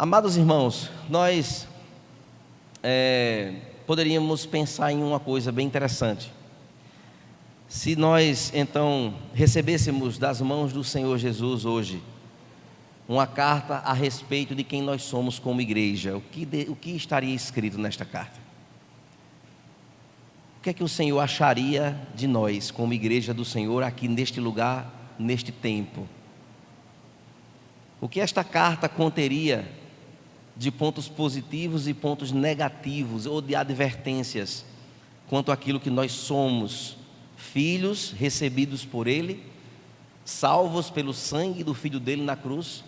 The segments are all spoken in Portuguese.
Amados irmãos, nós poderíamos pensar em uma coisa bem interessante. Se nós então recebêssemos das mãos do Senhor Jesus hoje uma carta a respeito de quem nós somos como igreja, o que estaria escrito nesta carta? O que é que o Senhor acharia de nós como igreja do Senhor aqui neste lugar, neste tempo? O que esta carta conteria de pontos positivos e pontos negativos ou de advertências quanto àquilo que nós somos, filhos recebidos por Ele, salvos pelo sangue do Filho dele na cruz,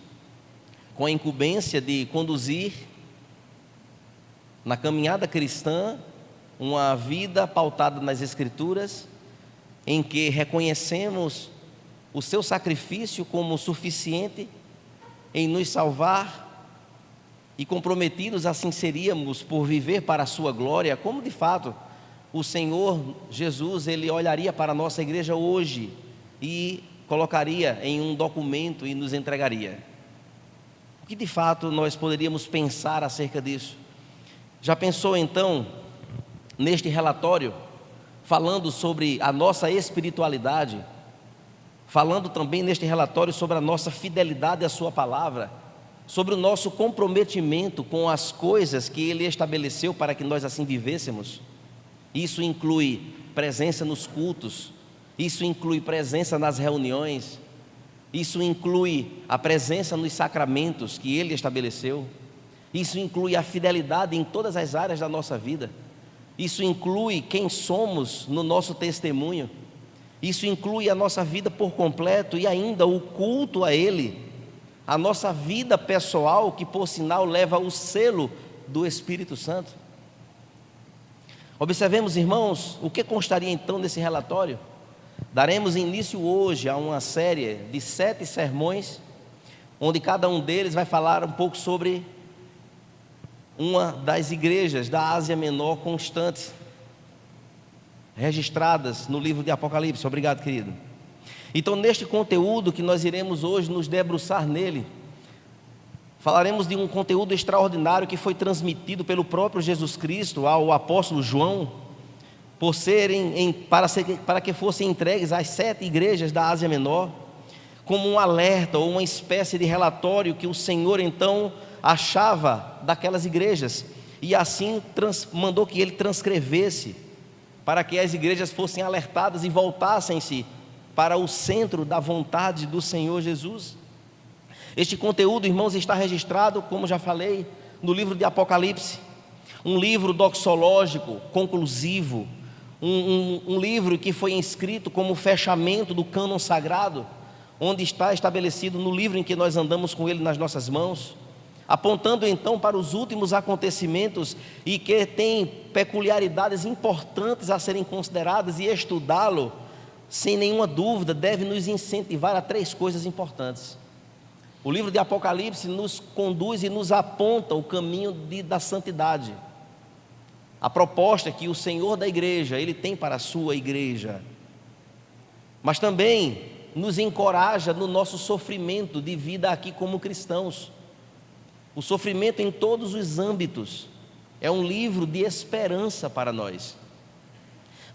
com a incumbência de conduzir na caminhada cristã uma vida pautada nas Escrituras, em que reconhecemos o seu sacrifício como suficiente em nos salvar, e comprometidos assim seríamos por viver para a sua glória, como de fato o Senhor Jesus, Ele olharia para a nossa igreja hoje e colocaria em um documento e nos entregaria. O que de fato nós poderíamos pensar acerca disso? Já pensou então neste relatório, falando sobre a nossa espiritualidade, falando também neste relatório sobre a nossa fidelidade à sua palavra, sobre o nosso comprometimento com as coisas que Ele estabeleceu para que nós assim vivêssemos? Isso inclui presença nos cultos, isso inclui presença nas reuniões, isso inclui a presença nos sacramentos que Ele estabeleceu, isso inclui a fidelidade em todas as áreas da nossa vida, isso inclui quem somos no nosso testemunho, isso inclui a nossa vida por completo e ainda o culto a Ele, a nossa vida pessoal, que por sinal leva o selo do Espírito Santo. Observemos, irmãos, o que constaria então nesse relatório. Daremos início hoje a uma série de 7 sermões, onde cada um deles vai falar um pouco sobre uma das igrejas da Ásia Menor constantes, registradas no livro de Apocalipse. Obrigado, querido. Então, neste conteúdo que nós iremos hoje nos debruçar nele, falaremos de um conteúdo extraordinário que foi transmitido pelo próprio Jesus Cristo ao apóstolo João, para que fossem entregues às 7 igrejas da Ásia Menor, como um alerta ou uma espécie de relatório que o Senhor então achava daquelas igrejas, e assim mandou que ele transcrevesse, para que as igrejas fossem alertadas e voltassem-se para o centro da vontade do Senhor Jesus. Este conteúdo, irmãos, está registrado, como já falei, no livro de Apocalipse, um livro doxológico, conclusivo, um livro que foi inscrito como fechamento do cânon sagrado, onde está estabelecido no livro em que nós andamos com ele nas nossas mãos, apontando então para os últimos acontecimentos e que tem peculiaridades importantes a serem consideradas, e estudá-lo, sem nenhuma dúvida, deve nos incentivar a 3 coisas importantes. O livro de Apocalipse nos conduz e nos aponta o caminho da santidade, a proposta que o Senhor da igreja, Ele tem para a sua igreja, mas também nos encoraja no nosso sofrimento de vida aqui como cristãos, o sofrimento em todos os âmbitos. É um livro de esperança para nós,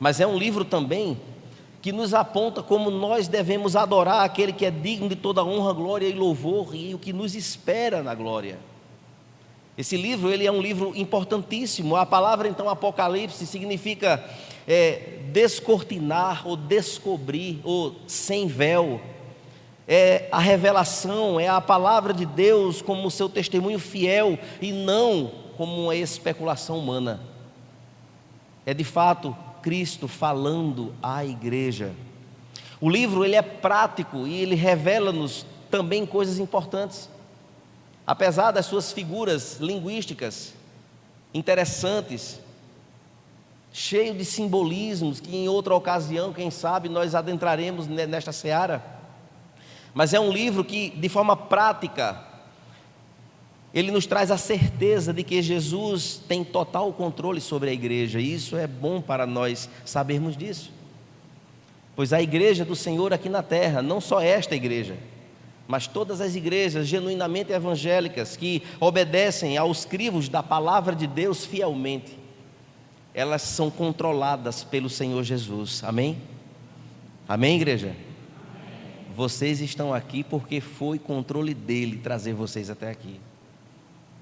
mas é um livro também que nos aponta como nós devemos adorar aquele que é digno de toda honra, glória e louvor, e o que nos espera na glória. Esse livro, ele é um livro importantíssimo. A palavra então Apocalipse significa descortinar ou descobrir, ou sem véu. É a revelação, é a palavra de Deus como seu testemunho fiel, e não como uma especulação humana. É de fato Cristo falando à igreja. O livro, ele é prático e ele revela-nos também coisas importantes. Apesar das suas figuras linguísticas interessantes, cheio de simbolismos que em outra ocasião, quem sabe, nós adentraremos nesta seara. Mas é um livro que, de forma prática, ele nos traz a certeza de que Jesus tem total controle sobre a igreja, e isso é bom para nós sabermos disso, pois a igreja do Senhor aqui na terra, não só esta igreja, mas todas as igrejas genuinamente evangélicas que obedecem aos crivos da palavra de Deus fielmente, elas são controladas pelo Senhor Jesus. Amém? Amém, igreja? Vocês estão aqui porque foi controle dele trazer vocês até aqui.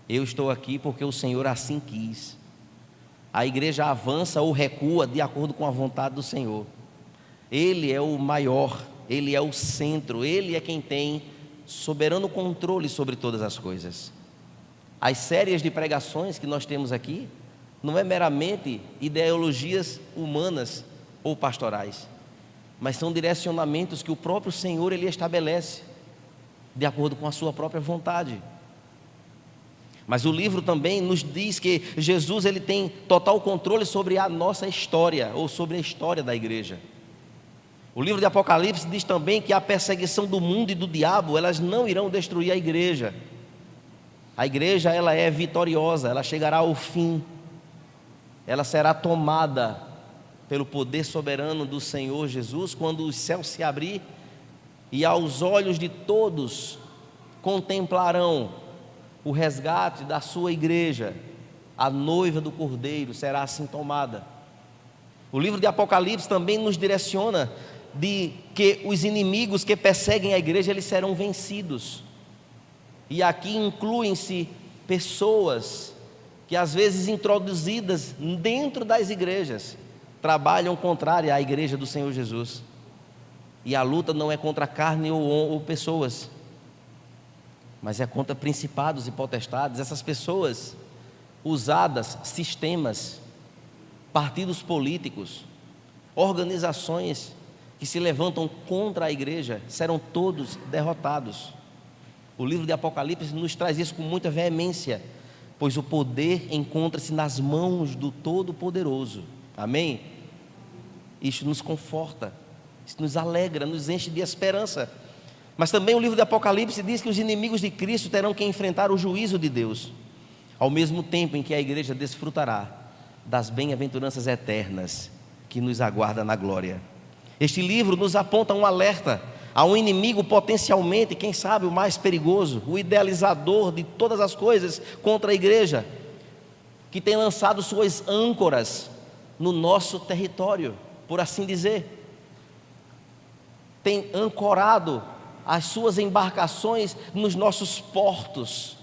Eu estou aqui porque o Senhor assim quis. A igreja avança ou recua de acordo com a vontade do Senhor. Ele é o maior, Ele é o centro, Ele é quem tem soberano controle sobre todas as coisas. As séries de pregações que nós temos aqui não é meramente ideologias humanas ou pastorais, mas são direcionamentos que o próprio Senhor Ele estabelece de acordo com a sua própria vontade. Mas o livro também nos diz que Jesus ele tem total controle sobre a nossa história, ou sobre a história da igreja. O livro de Apocalipse diz também que a perseguição do mundo e do diabo, elas não irão destruir a igreja. A igreja ela é vitoriosa, ela chegará ao fim. Ela será tomada pelo poder soberano do Senhor Jesus, quando o céu se abrir e aos olhos de todos contemplarão o resgate da sua igreja. A noiva do Cordeiro será assim tomada. O livro de Apocalipse também nos direciona de que os inimigos que perseguem a igreja, eles serão vencidos. E aqui incluem-se pessoas que às vezes introduzidas dentro das igrejas, trabalham contrária à igreja do Senhor Jesus. E a luta não é contra carne ou pessoas, mas é contra principados e potestades. Essas pessoas usadas, sistemas, partidos políticos, organizações que se levantam contra a igreja, serão todos derrotados. O livro de Apocalipse nos traz isso com muita veemência, pois o poder encontra-se nas mãos do Todo-Poderoso. Amém? Isso nos conforta, isso nos alegra, nos enche de esperança. Mas também o livro de Apocalipse diz que os inimigos de Cristo terão que enfrentar o juízo de Deus, ao mesmo tempo em que a igreja desfrutará das bem-aventuranças eternas que nos aguarda na glória. Este livro nos aponta um alerta a um inimigo potencialmente, quem sabe, o mais perigoso, o idealizador de todas as coisas contra a igreja, que tem lançado suas âncoras no nosso território, por assim dizer. Tem ancorado as suas embarcações nos nossos portos.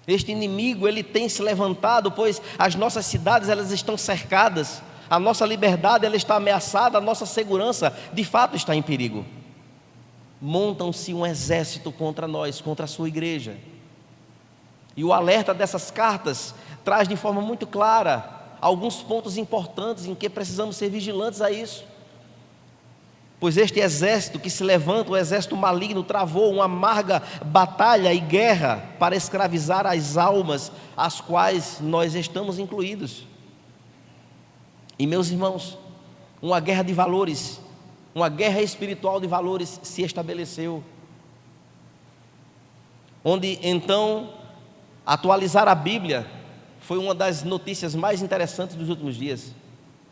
Este inimigo, ele tem se levantado, pois as nossas cidades, elas estão cercadas, a nossa liberdade, ela está ameaçada, a nossa segurança, de fato, está em perigo. Montam-se um exército contra nós, contra a sua igreja. E o alerta dessas cartas traz de forma muito clara alguns pontos importantes em que precisamos ser vigilantes a isso. Pois este exército que se levanta, o exército maligno, travou uma amarga batalha e guerra para escravizar as almas, as quais nós estamos incluídos. E meus irmãos, uma guerra de valores, uma guerra espiritual de valores se estabeleceu, onde então atualizar a Bíblia foi uma das notícias mais interessantes dos últimos dias,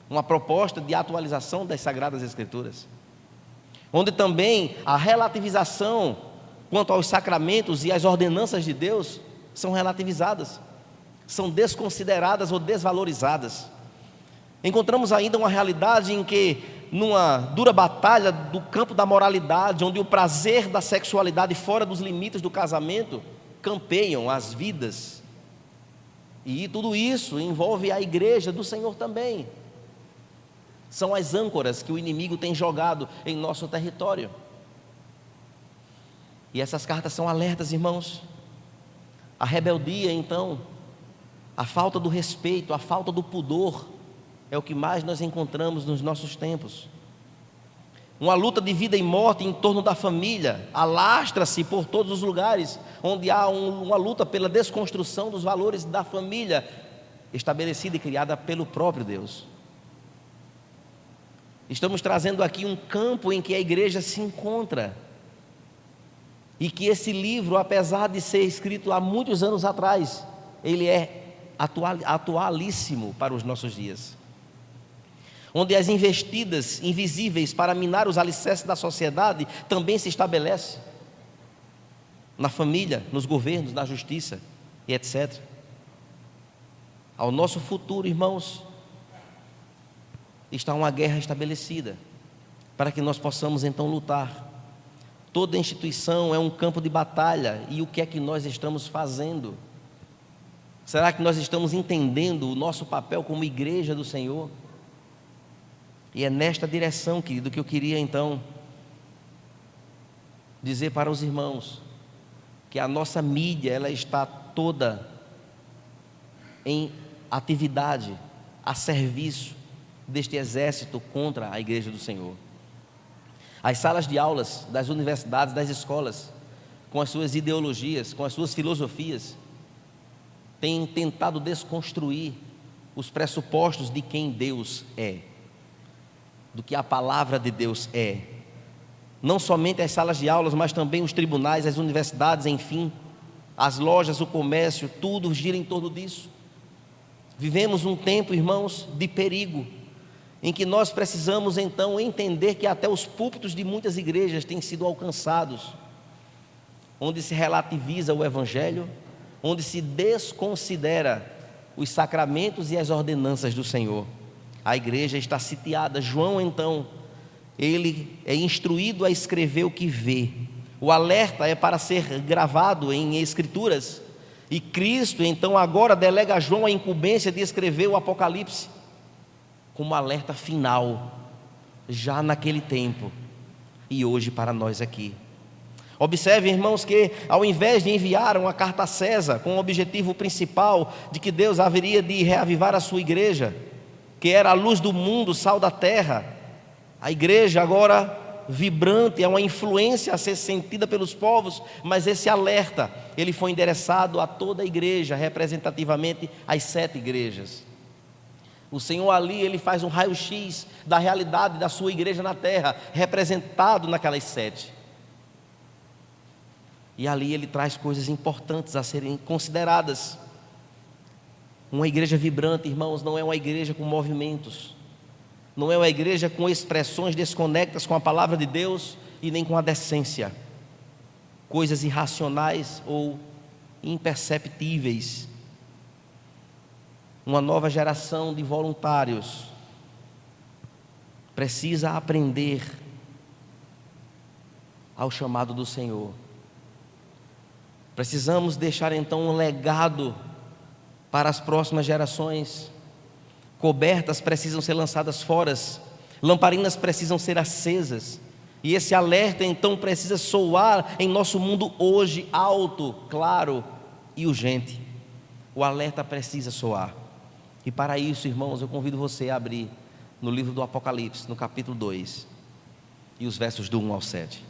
uma proposta de atualização das Sagradas Escrituras, onde também a relativização quanto aos sacramentos e às ordenanças de Deus são relativizadas, são desconsideradas ou desvalorizadas. Encontramos ainda uma realidade em que, numa dura batalha do campo da moralidade, onde o prazer da sexualidade fora dos limites do casamento campeiam as vidas, e tudo isso envolve a igreja do Senhor também. São as âncoras que o inimigo tem jogado em nosso território. E essas cartas são alertas, irmãos. A rebeldia, então, a falta do respeito, a falta do pudor, é o que mais nós encontramos nos nossos tempos. Uma luta de vida e morte em torno da família alastra-se por todos os lugares, onde há uma luta pela desconstrução dos valores da família, estabelecida e criada pelo próprio Deus. Estamos trazendo aqui um campo em que a igreja se encontra, e que esse livro, apesar de ser escrito há muitos anos atrás, ele é atualíssimo para os nossos dias, onde as investidas invisíveis para minar os alicerces da sociedade também se estabelecem. na família, nos governos, na justiça e etc. Ao nosso futuro, irmãos, está uma guerra estabelecida, para que nós possamos então lutar. Toda instituição é um campo de batalha, e o que é que nós estamos fazendo? Será que nós estamos entendendo o nosso papel como igreja do Senhor? E é nesta direção, querido, que eu queria então dizer para os irmãos, que a nossa mídia, ela está toda em atividade, a serviço deste exército contra a igreja do Senhor. As salas de aulas das universidades, das escolas, com as suas ideologias, com as suas filosofias, têm tentado desconstruir os pressupostos de quem Deus é, do que a palavra de Deus é. Não somente as salas de aulas, mas também os tribunais, as universidades, enfim, as lojas, o comércio, tudo gira em torno disso. Vivemos um tempo, irmãos, de perigo, em que nós precisamos então entender que até os púlpitos de muitas igrejas têm sido alcançados, onde se relativiza o Evangelho, onde se desconsidera os sacramentos e as ordenanças do Senhor. A igreja está sitiada. João então, ele é instruído a escrever o que vê. O alerta é para ser gravado em escrituras, e Cristo então agora delega a João a incumbência de escrever o Apocalipse como alerta final, já naquele tempo e hoje para nós aqui. Observe, irmãos, que ao invés de enviar uma carta a César com o objetivo principal de que Deus haveria de reavivar a sua igreja, que era a luz do mundo, sal da terra, a igreja agora vibrante, é uma influência a ser sentida pelos povos, mas esse alerta, ele foi endereçado a toda a igreja, representativamente às 7 igrejas. O Senhor ali, ele faz um raio-x da realidade da sua igreja na terra, representado naquelas 7. E ali ele traz coisas importantes a serem consideradas. Uma igreja vibrante, irmãos, não é uma igreja com movimentos, não é uma igreja com expressões desconectas com a palavra de Deus e nem com a decência, coisas irracionais ou imperceptíveis. Uma nova geração de voluntários precisa aprender ao chamado do Senhor. Precisamos deixar então um legado para as próximas gerações. Cobertas precisam ser lançadas fora, lamparinas precisam ser acesas, e esse alerta então precisa soar em nosso mundo hoje, alto, claro e urgente. O alerta precisa soar, e para isso, irmãos, eu convido você a abrir no livro do Apocalipse, no capítulo 2, e os versos do 1 ao 7.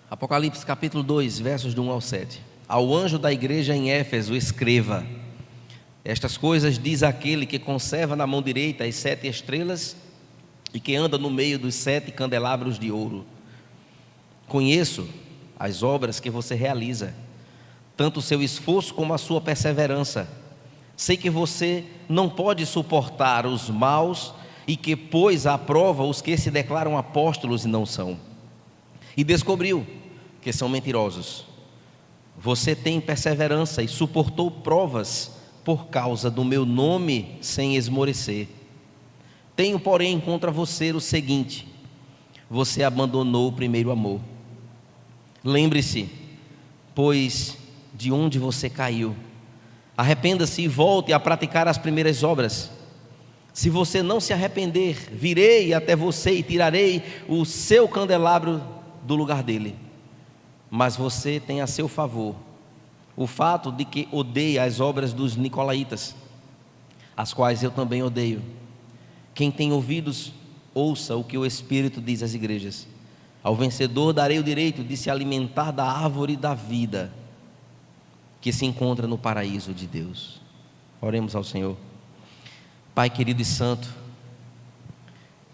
Apocalipse capítulo 2, versos do 1 ao 7. Ao anjo da igreja em Éfeso escreva: estas coisas diz aquele que conserva na mão direita as 7 estrelas e que anda no meio dos 7 candelabros de ouro. Conheço as obras que você realiza, tanto o seu esforço como a sua perseverança. Sei que você não pode suportar os maus e que pôs à prova os que se declaram apóstolos e não são, e descobriu que são mentirosos. Você tem perseverança e suportou provas por causa do meu nome sem esmorecer. Tenho, porém, contra você o seguinte: você abandonou o primeiro amor. Lembre-se, pois, de onde você caiu. Arrependa-se e volte a praticar as primeiras obras. Se você não se arrepender, virei até você e tirarei o seu candelabro do lugar dele. Mas você tem a seu favor o fato de que odeia as obras dos nicolaítas, as quais eu também odeio. Quem tem ouvidos, ouça o que o Espírito diz às igrejas. Ao vencedor darei o direito de se alimentar da árvore da vida, que se encontra no paraíso de Deus. Oremos ao Senhor. Pai querido e santo,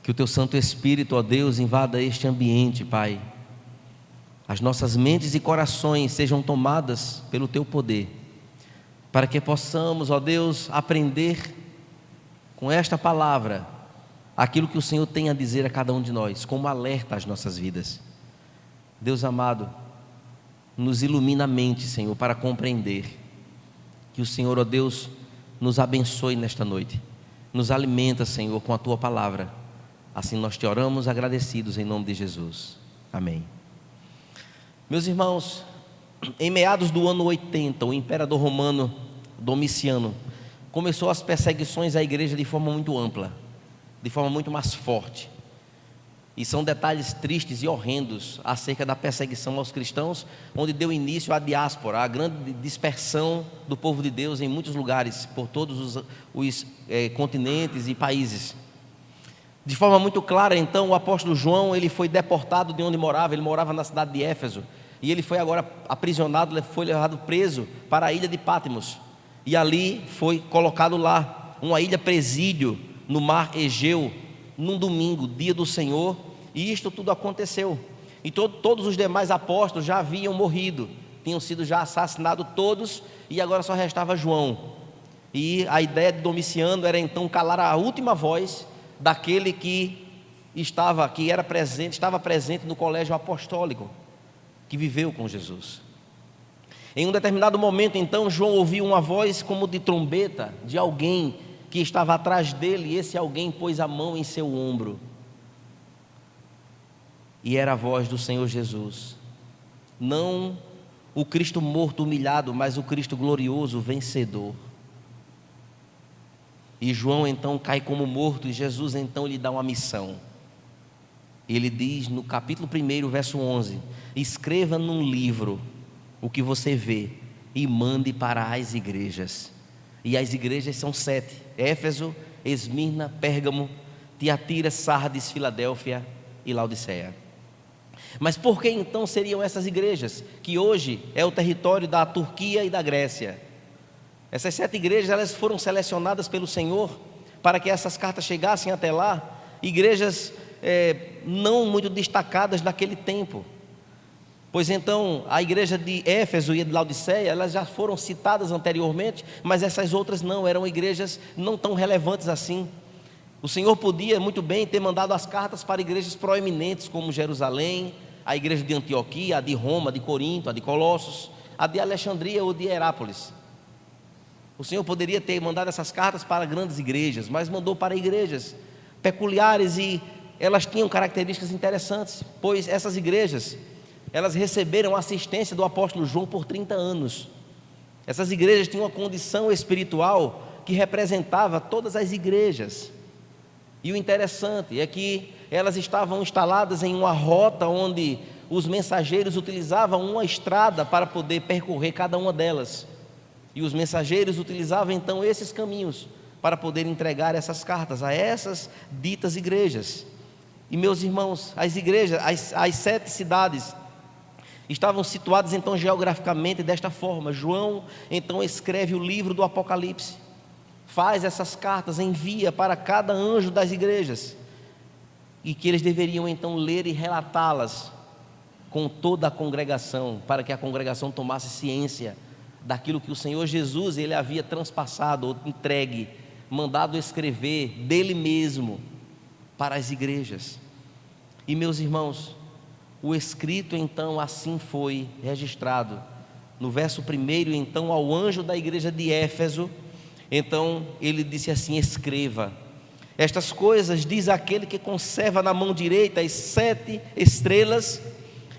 que o Teu Santo Espírito, ó Deus, invada este ambiente, Pai. As nossas mentes e corações sejam tomadas pelo Teu poder, para que possamos, ó Deus, aprender com esta palavra aquilo que o Senhor tem a dizer a cada um de nós, como alerta às nossas vidas. Deus amado, nos ilumina a mente, Senhor, para compreender. Que o Senhor, ó Deus, nos abençoe nesta noite. Nos alimenta, Senhor, com a Tua palavra. Assim nós te oramos agradecidos em nome de Jesus. Amém. Meus irmãos, em meados do ano 80, o imperador romano Domiciano começou as perseguições à igreja de forma muito ampla, de forma muito mais forte. E são detalhes tristes e horrendos acerca da perseguição aos cristãos, onde deu início à diáspora, à grande dispersão do povo de Deus em muitos lugares, por todos os continentes e países. De forma muito clara, então, o apóstolo João, ele foi deportado de onde morava. Ele morava na cidade de Éfeso, e ele foi agora aprisionado, foi levado preso para a ilha de Patmos, e ali foi colocado lá, uma ilha presídio no mar Egeu, num domingo, dia do Senhor. E isto tudo aconteceu, e todos os demais apóstolos já haviam morrido, tinham sido já assassinados todos, e agora só restava João. E a ideia de Domiciano era então calar a última voz daquele que estava presente no colégio apostólico, que viveu com Jesus. Em um determinado momento, então, João ouviu uma voz como de trombeta de alguém que estava atrás dele, e esse alguém pôs a mão em seu ombro, e era a voz do Senhor Jesus, não o Cristo morto humilhado, mas o Cristo glorioso, vencedor. E João então cai como morto, e Jesus então lhe dá uma missão. Ele diz no capítulo 1, verso 11: escreva num livro o que você vê e mande para as igrejas. E as igrejas são 7: Éfeso, Esmirna, Pérgamo, Tiatira, Sardes, Filadélfia e Laodiceia. Mas por que então seriam essas igrejas, que hoje é o território da Turquia e da Grécia? Essas 7 igrejas, elas foram selecionadas pelo Senhor para que essas cartas chegassem até lá. Igrejas não muito destacadas naquele tempo. Pois então, a igreja de Éfeso e de Laodiceia, elas já foram citadas anteriormente, mas essas outras não, eram igrejas não tão relevantes assim. O Senhor podia muito bem ter mandado as cartas para igrejas proeminentes, como Jerusalém, a igreja de Antioquia, a de Roma, a de Corinto, a de Colossos, a de Alexandria ou de Herápolis. O Senhor poderia ter mandado essas cartas para grandes igrejas, mas mandou para igrejas peculiares, e elas tinham características interessantes, pois essas igrejas, elas receberam a assistência do apóstolo João por 30 anos. Essas igrejas tinham uma condição espiritual que representava todas as igrejas. E o interessante é que elas estavam instaladas em uma rota onde os mensageiros utilizavam uma estrada para poder percorrer cada uma delas. E os mensageiros utilizavam então esses caminhos para poder entregar essas cartas a essas ditas igrejas. E meus irmãos, as igrejas, as 7 cidades estavam situadas então geograficamente desta forma. João então escreve o livro do Apocalipse, faz essas cartas, envia para cada anjo das igrejas, e que eles deveriam então ler e relatá-las com toda a congregação, para que a congregação tomasse ciência daquilo que o Senhor Jesus, ele havia transpassado, ou entregue, mandado escrever dele mesmo para as igrejas. E meus irmãos, o escrito então assim foi registrado. No verso 1, então, ao anjo da igreja de Éfeso, então ele disse assim: escreva, estas coisas diz aquele que conserva na mão direita as 7 estrelas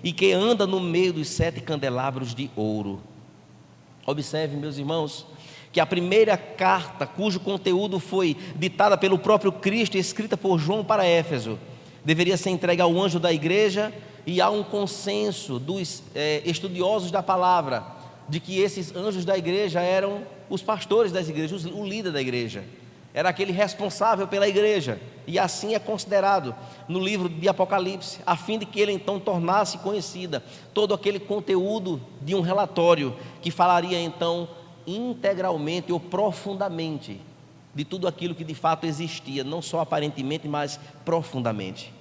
e que anda no meio dos 7 candelabros de ouro. Observe, meus irmãos, que a primeira carta, cujo conteúdo foi ditada pelo próprio Cristo e escrita por João para Éfeso, deveria ser entregue ao anjo da igreja, e há um consenso dos estudiosos da palavra, de que esses anjos da igreja eram os pastores das igrejas, o líder da igreja, era aquele responsável pela igreja. e assim é considerado no livro de Apocalipse, a fim de que ele então tornasse conhecida todo aquele conteúdo de um relatório que falaria então integralmente ou profundamente de tudo aquilo que de fato existia, não só aparentemente, mas profundamente.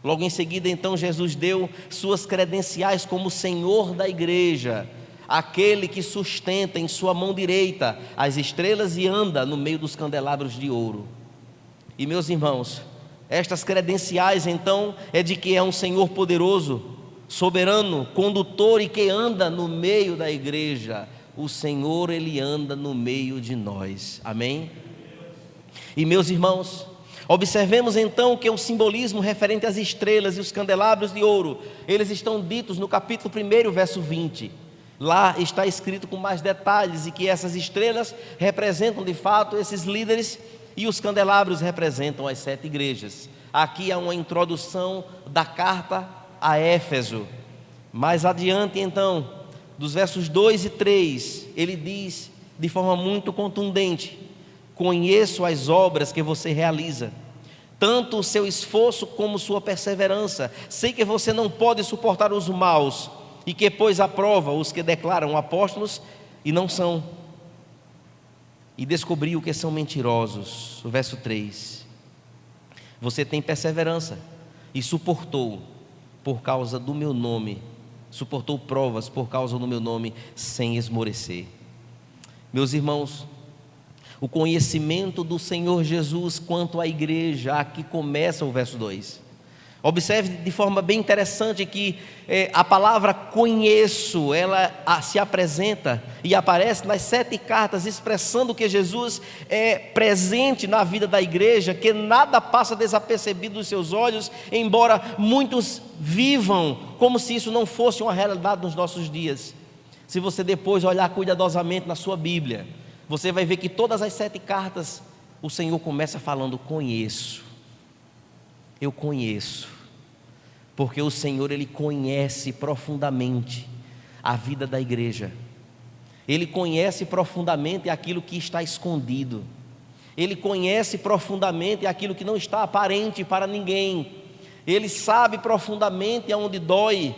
Logo em seguida, então, Jesus deu suas credenciais como Senhor da igreja, aquele que sustenta em sua mão direita as estrelas e anda no meio dos candelabros de ouro. E meus irmãos, estas credenciais então é de que é um Senhor poderoso, soberano, condutor e que anda no meio da igreja. O Senhor, Ele anda no meio de nós, amém? E meus irmãos, observemos então que o simbolismo referente às estrelas e os candelabros de ouro, eles estão ditos no capítulo 1, verso 20. Lá está escrito com mais detalhes e que essas estrelas representam de fato esses líderes e os candelabros representam as 7 igrejas. Aqui há uma introdução da carta a Éfeso. Mais adiante então, dos versos 2 e 3, ele diz de forma muito contundente: conheço as obras que você realiza, tanto o seu esforço como sua perseverança. Sei que você não pode suportar os maus e que pôs à prova os que declaram apóstolos e não são, e descobriu que são mentirosos. O verso 3: você tem perseverança e suportou por causa do meu nome, suportou provas por causa do meu nome sem esmorecer. Meus irmãos, o conhecimento do Senhor Jesus quanto à igreja, aqui começa o verso 2. Observe de forma bem interessante que a palavra conheço, ela se apresenta e aparece nas 7 cartas, expressando que Jesus é presente na vida da igreja, que nada passa desapercebido dos seus olhos, embora muitos vivam como se isso não fosse uma realidade nos nossos dias. Se você depois olhar cuidadosamente na sua Bíblia, você vai ver que todas as 7 cartas, o Senhor começa falando: conheço. Eu conheço, porque o Senhor, Ele conhece profundamente a vida da igreja. Ele conhece profundamente aquilo que está escondido. Ele conhece profundamente aquilo que não está aparente para ninguém. Ele sabe profundamente aonde dói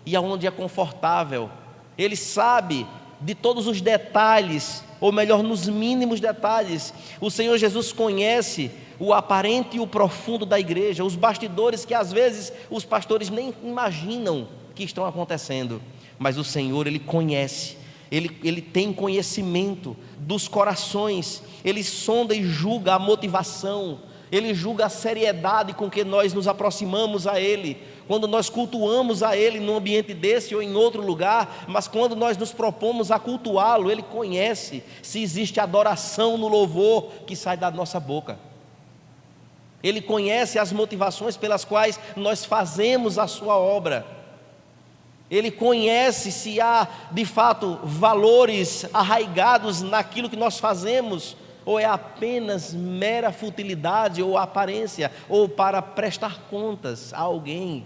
e aonde é confortável. Ele sabe de todos os detalhes, ou melhor, nos mínimos detalhes. O Senhor Jesus conhece o aparente e o profundo da igreja, os bastidores que às vezes os pastores nem imaginam que estão acontecendo, mas o Senhor, Ele conhece, Ele tem conhecimento dos corações, Ele sonda e julga a motivação, Ele julga a seriedade com que nós nos aproximamos a Ele, quando nós cultuamos a Ele num ambiente desse ou em outro lugar, mas quando nós nos propomos a cultuá-lo, Ele conhece se existe adoração no louvor que sai da nossa boca. Ele conhece as motivações pelas quais nós fazemos a sua obra. Ele conhece se há de fato valores arraigados naquilo que nós fazemos, ou é apenas mera futilidade ou aparência, ou para prestar contas a alguém.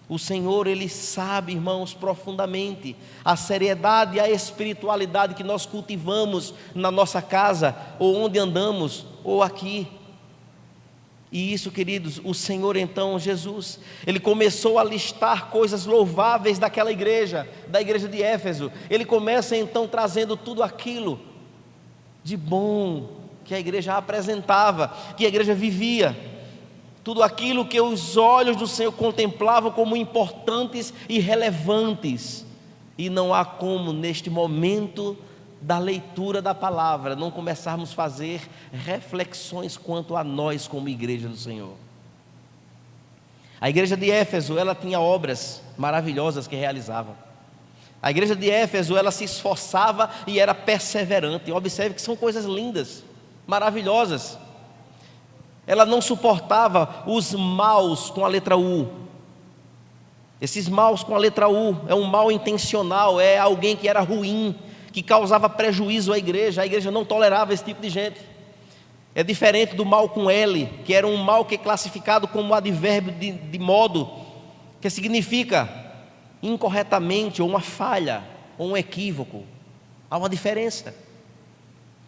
O Senhor, Ele sabe, irmãos, profundamente a seriedade e a espiritualidade que nós cultivamos na nossa casa, ou onde andamos, ou aqui. E isso, queridos, o Senhor então, Jesus, Ele começou a listar coisas louváveis daquela igreja, da igreja de Éfeso. Ele começa então trazendo tudo aquilo de bom que a igreja apresentava, que a igreja vivia, tudo aquilo que os olhos do Senhor contemplavam como importantes e relevantes. E não há como neste momento da leitura da palavra não começarmos a fazer reflexões quanto a nós como igreja do Senhor. A igreja de Éfeso, ela tinha obras maravilhosas que realizava. A igreja de Éfeso, ela se esforçava e era perseverante. Observe que são coisas lindas, maravilhosas. Ela não suportava os maus com a letra U. Esses maus com a letra U é um mal intencional, é alguém que era ruim, que causava prejuízo à igreja. A igreja não tolerava esse tipo de gente. É diferente do mal com L, que era um mal que é classificado como advérbio de modo, que significa incorretamente, ou uma falha, ou um equívoco. Há uma diferença.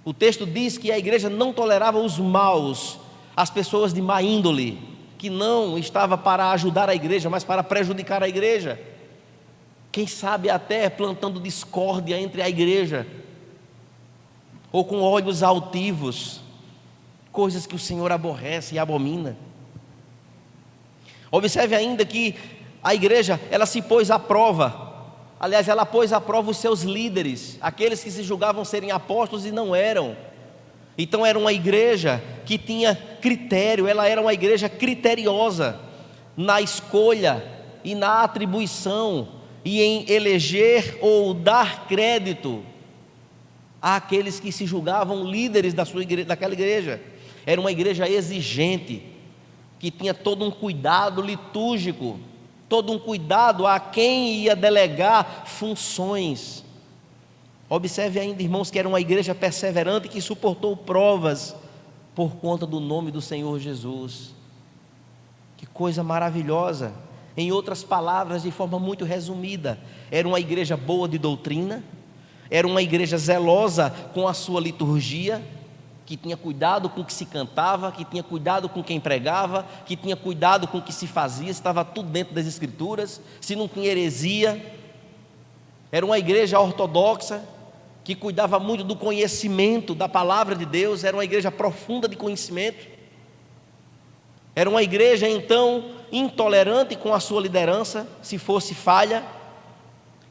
O texto diz que a igreja não tolerava os maus, as pessoas de má índole, que não estava para ajudar a igreja, mas para prejudicar a igreja, quem sabe até plantando discórdia entre a igreja, ou com olhos altivos, coisas que o Senhor aborrece e abomina. Observe ainda que a igreja, ela se pôs à prova. Aliás, ela pôs à prova os seus líderes, aqueles que se julgavam serem apóstolos e não eram. Então era uma igreja que tinha critério, ela era uma igreja criteriosa na escolha e na atribuição e em eleger ou dar crédito àqueles que se julgavam líderes daquela igreja. Era uma igreja exigente, que tinha todo um cuidado litúrgico, todo um cuidado a quem ia delegar funções. Observe ainda, irmãos, que era uma igreja perseverante que suportou provas por conta do nome do Senhor Jesus. Que coisa maravilhosa! Em outras palavras, de forma muito resumida, era uma igreja boa de doutrina, era uma igreja zelosa com a sua liturgia, que tinha cuidado com o que se cantava, que tinha cuidado com quem pregava, que tinha cuidado com o que se fazia, estava tudo dentro das Escrituras, se não tinha heresia. Era uma igreja ortodoxa, que cuidava muito do conhecimento da palavra de Deus, era uma igreja profunda de conhecimento. Era uma igreja, então, intolerante com a sua liderança, se fosse falha,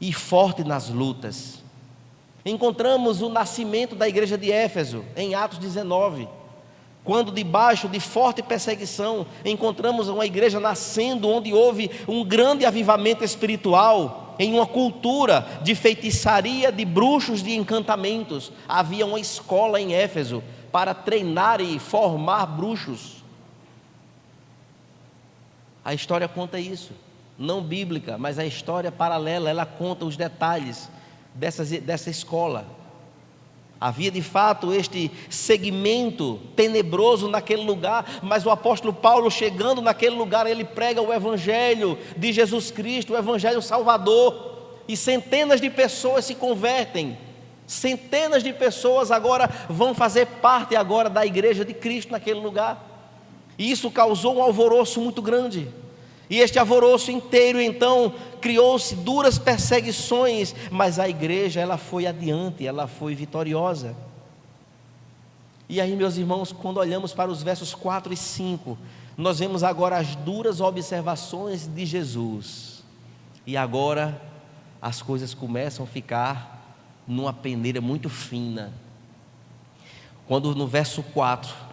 e forte nas lutas. Encontramos o nascimento da igreja de Éfeso, em Atos 19, quando debaixo de forte perseguição, encontramos uma igreja nascendo, onde houve um grande avivamento espiritual, em uma cultura de feitiçaria, de bruxos, de encantamentos. Havia uma escola em Éfeso, para treinar e formar bruxos. A história conta isso, não bíblica, mas a história paralela, ela conta os detalhes dessa escola. Havia de fato este segmento tenebroso naquele lugar, mas o apóstolo Paulo, chegando naquele lugar, ele prega o evangelho de Jesus Cristo, o evangelho salvador, e centenas de pessoas se convertem. Centenas de pessoas agora vão fazer parte agora da igreja de Cristo naquele lugar, e isso causou um alvoroço muito grande. E este alvoroço inteiro, então, criou-se duras perseguições, mas a igreja, ela foi adiante, ela foi vitoriosa. E aí, meus irmãos, quando olhamos para os versos 4 e 5, nós vemos agora as duras observações de Jesus. E agora, as coisas começam a ficar numa peneira muito fina. Quando no verso 4,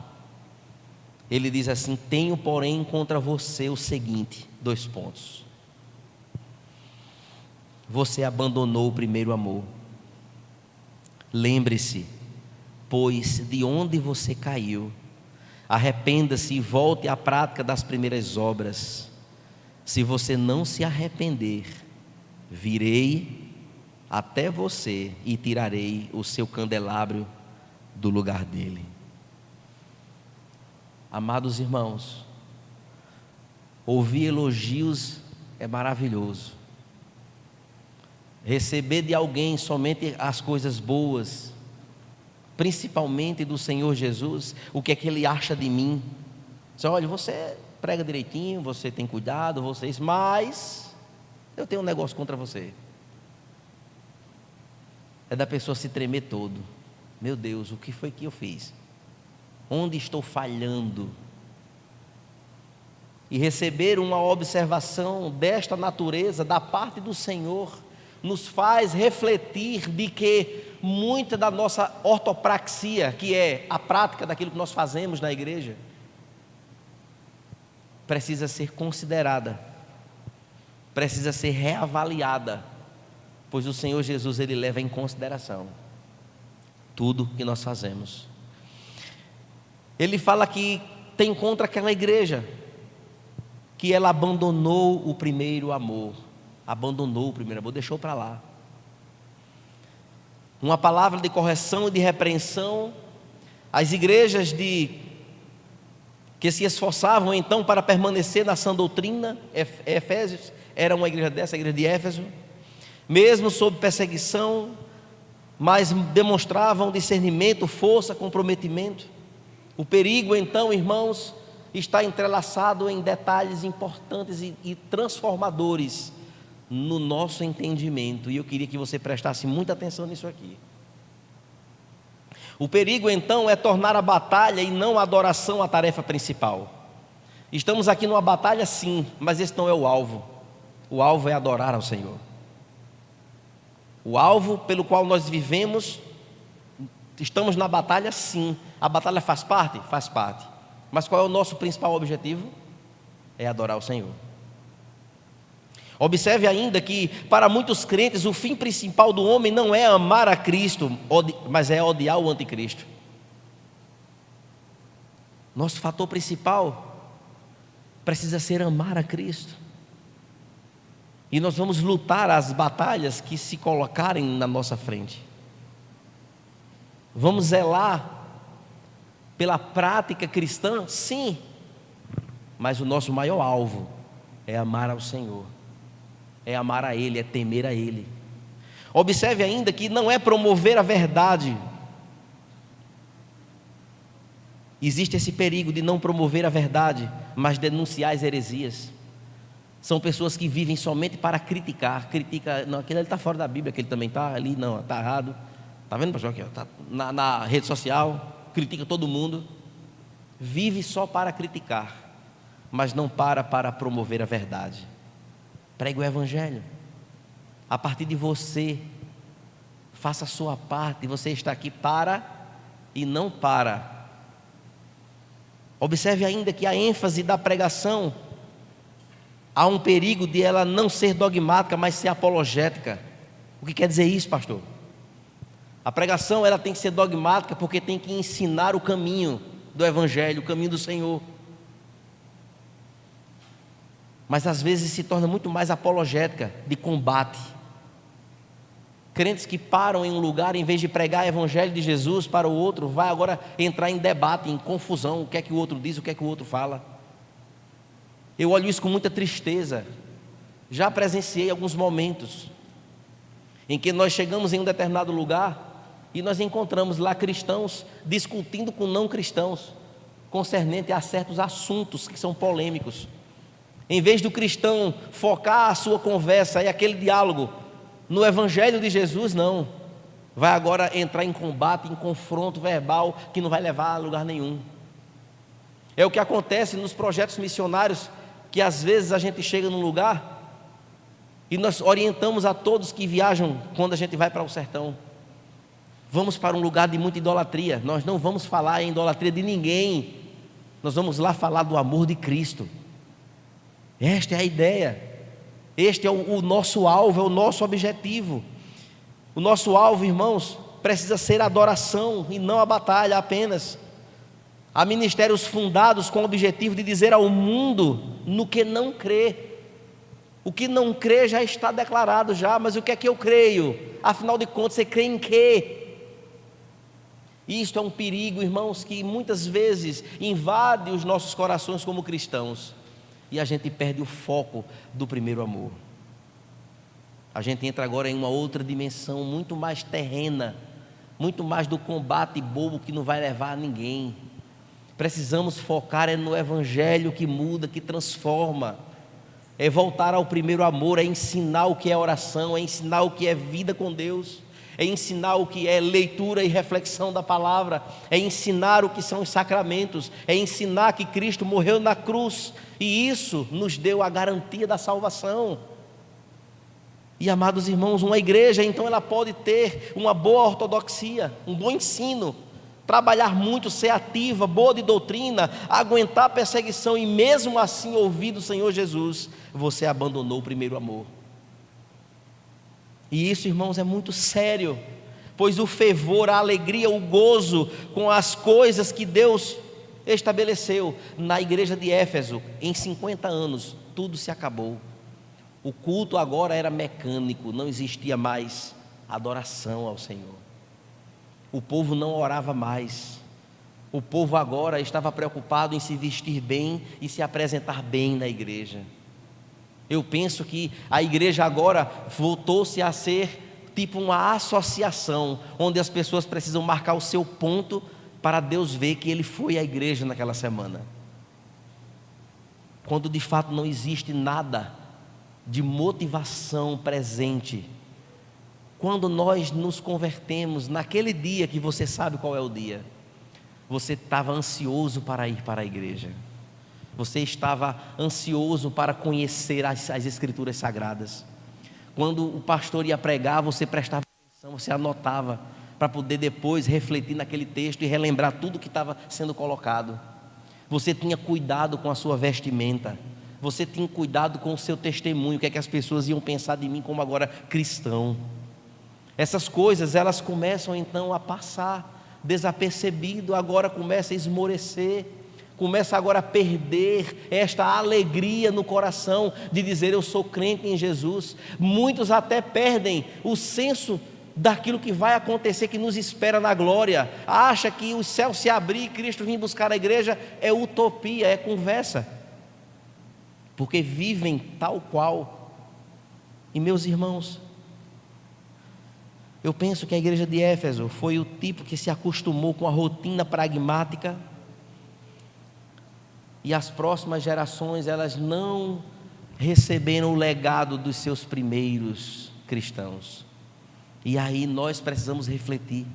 ele diz assim: tenho porém contra você o seguinte, 2 pontos. Você abandonou o primeiro amor. Lembre-se, pois, de onde você caiu. Arrependa-se e volte à prática das primeiras obras. Se você não se arrepender, virei até você e tirarei o seu candelabro do lugar dele. Amados irmãos, ouvir elogios é maravilhoso. Receber de alguém somente as coisas boas, principalmente do Senhor Jesus, o que é que Ele acha de mim. Diz: olha, você prega direitinho, você tem cuidado, mas eu tenho um negócio contra você. É da pessoa se tremer todo. Meu Deus, o que foi que eu fiz? Onde estou falhando? E receber uma observação desta natureza da parte do Senhor nos faz refletir de que muita da nossa ortopraxia, que é a prática daquilo que nós fazemos na igreja, precisa ser considerada, precisa ser reavaliada, pois o Senhor Jesus, Ele leva em consideração tudo que nós fazemos. Ele fala que tem contra aquela igreja, que ela abandonou o primeiro amor. Abandonou o primeiro amor, deixou para lá. Uma palavra de correção e de repreensão. As igrejas que se esforçavam então para permanecer na sã doutrina, Efésios era uma igreja dessa, a igreja de Éfeso, mesmo sob perseguição, mas demonstravam discernimento, força, comprometimento. O perigo, então, irmãos, está entrelaçado em detalhes importantes e transformadores no nosso entendimento, e eu queria que você prestasse muita atenção nisso aqui. O perigo, então, é tornar a batalha e não a adoração a tarefa principal. Estamos aqui numa batalha, sim, mas esse não é o alvo. O alvo é adorar ao Senhor. O alvo pelo qual nós vivemos, estamos na batalha, sim. A batalha faz parte? Faz parte. Mas qual é o nosso principal objetivo? É adorar o Senhor. Observe ainda que, para muitos crentes, o fim principal do homem não é amar a Cristo, mas é odiar o anticristo. Nosso fator principal precisa ser amar a Cristo. E nós vamos lutar as batalhas que se colocarem na nossa frente. Vamos zelar pela prática cristã? Sim. Mas o nosso maior alvo é amar ao Senhor. É amar a Ele, é temer a Ele. Observe ainda que não é promover a verdade. Existe esse perigo de não promover a verdade, mas denunciar as heresias. São pessoas que vivem somente para criticar. Critica, não, aquele ali está fora da Bíblia, aquele também está ali, não, está errado. Está vendo, pastor? Aqui, está na rede social, critica todo mundo. Vive só para criticar, mas não para promover a verdade. Pregue o Evangelho. A partir de você, faça a sua parte. Você está aqui para e não para. Observe ainda que a ênfase da pregação, há um perigo de ela não ser dogmática, mas ser apologética. O que quer dizer isso, pastor? A pregação ela tem que ser dogmática porque tem que ensinar o caminho do Evangelho, o caminho do Senhor. Mas às vezes se torna muito mais apologética, de combate. Crentes que param em um lugar, em vez de pregar o Evangelho de Jesus para o outro, vai agora entrar em debate, em confusão, o que é que o outro diz, o que é que o outro fala. Eu olho isso com muita tristeza. Já presenciei alguns momentos em que nós chegamos em um determinado lugar e nós encontramos lá cristãos discutindo com não cristãos, concernente a certos assuntos que são polêmicos. Em vez do cristão focar a sua conversa e aquele diálogo no Evangelho de Jesus, não. Vai agora entrar em combate, em confronto verbal que não vai levar a lugar nenhum. É o que acontece nos projetos missionários, que às vezes a gente chega num lugar e nós orientamos a todos que viajam quando a gente vai para o sertão. Vamos para um lugar de muita idolatria. Nós não vamos falar em idolatria de ninguém. Nós vamos lá falar do amor de Cristo. Esta é a ideia. Este é o nosso alvo, é o nosso objetivo. O nosso alvo, irmãos, precisa ser a adoração e não a batalha apenas. Há ministérios fundados com o objetivo de dizer ao mundo no que não crê. O que não crê já está declarado já, mas o que é que eu creio? Afinal de contas, você crê em quê? Isto é um perigo, irmãos, que muitas vezes invade os nossos corações como cristãos. E a gente perde o foco do primeiro amor. A gente entra agora em uma outra dimensão muito mais terrena, muito mais do combate bobo que não vai levar a ninguém. Precisamos focar no Evangelho que muda, que transforma. É voltar ao primeiro amor, é ensinar o que é oração, é ensinar o que é vida com Deus, é ensinar o que é leitura e reflexão da palavra, é ensinar o que são os sacramentos, é ensinar que Cristo morreu na cruz, e isso nos deu a garantia da salvação. E amados irmãos, uma igreja então ela pode ter uma boa ortodoxia, um bom ensino, trabalhar muito, ser ativa, boa de doutrina, aguentar a perseguição e mesmo assim ouvir do Senhor Jesus, você abandonou o primeiro amor. E isso, irmãos, é muito sério, pois o fervor, a alegria, o gozo com as coisas que Deus estabeleceu na igreja de Éfeso, em 50 anos, tudo se acabou. O culto agora era mecânico, não existia mais adoração ao Senhor. O povo não orava mais. O povo agora estava preocupado em se vestir bem e se apresentar bem na igreja. Eu penso que a igreja agora voltou-se a ser tipo uma associação, onde as pessoas precisam marcar o seu ponto para Deus ver que ele foi à igreja naquela semana. Quando de fato não existe nada de motivação presente. Quando nós nos convertemos, naquele dia que você sabe qual é o dia, você estava ansioso para ir para a igreja. Você estava ansioso para conhecer as Escrituras Sagradas. Quando o pastor ia pregar, você prestava atenção, você anotava, para poder depois refletir naquele texto e relembrar tudo que estava sendo colocado. Você tinha cuidado com a sua vestimenta, você tinha cuidado com o seu testemunho, o que é que as pessoas iam pensar de mim como agora cristão. Essas coisas, elas começam então a passar desapercebido, agora começa a esmorecer, começa agora a perder esta alegria no coração de dizer eu sou crente em Jesus. Muitos até perdem o senso daquilo que vai acontecer, que nos espera na glória. Acha que o céu se abrir e Cristo vir buscar a igreja é utopia, é conversa, porque vivem tal qual. E meus irmãos, eu penso que a igreja de Éfeso foi o tipo que se acostumou com a rotina pragmática, e as próximas gerações, elas não receberam o legado dos seus primeiros cristãos. E aí nós precisamos refletir,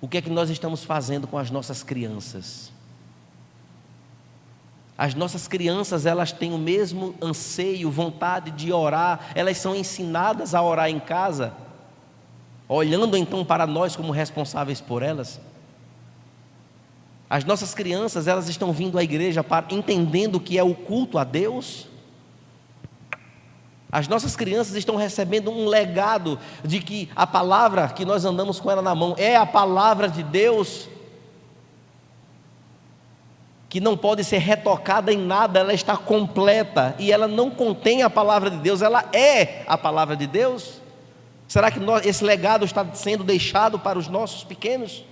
o que é que nós estamos fazendo com as nossas crianças? As nossas crianças, elas têm o mesmo anseio, vontade de orar, elas são ensinadas a orar em casa, olhando então para nós como responsáveis por elas. As nossas crianças, elas estão vindo à igreja entendendo o que é o culto a Deus. As nossas crianças estão recebendo um legado de que a palavra que nós andamos com ela na mão é a palavra de Deus, que não pode ser retocada em nada, ela está completa, e ela não contém a palavra de Deus, ela é a palavra de Deus. Será que esse legado está sendo deixado para os nossos pequenos?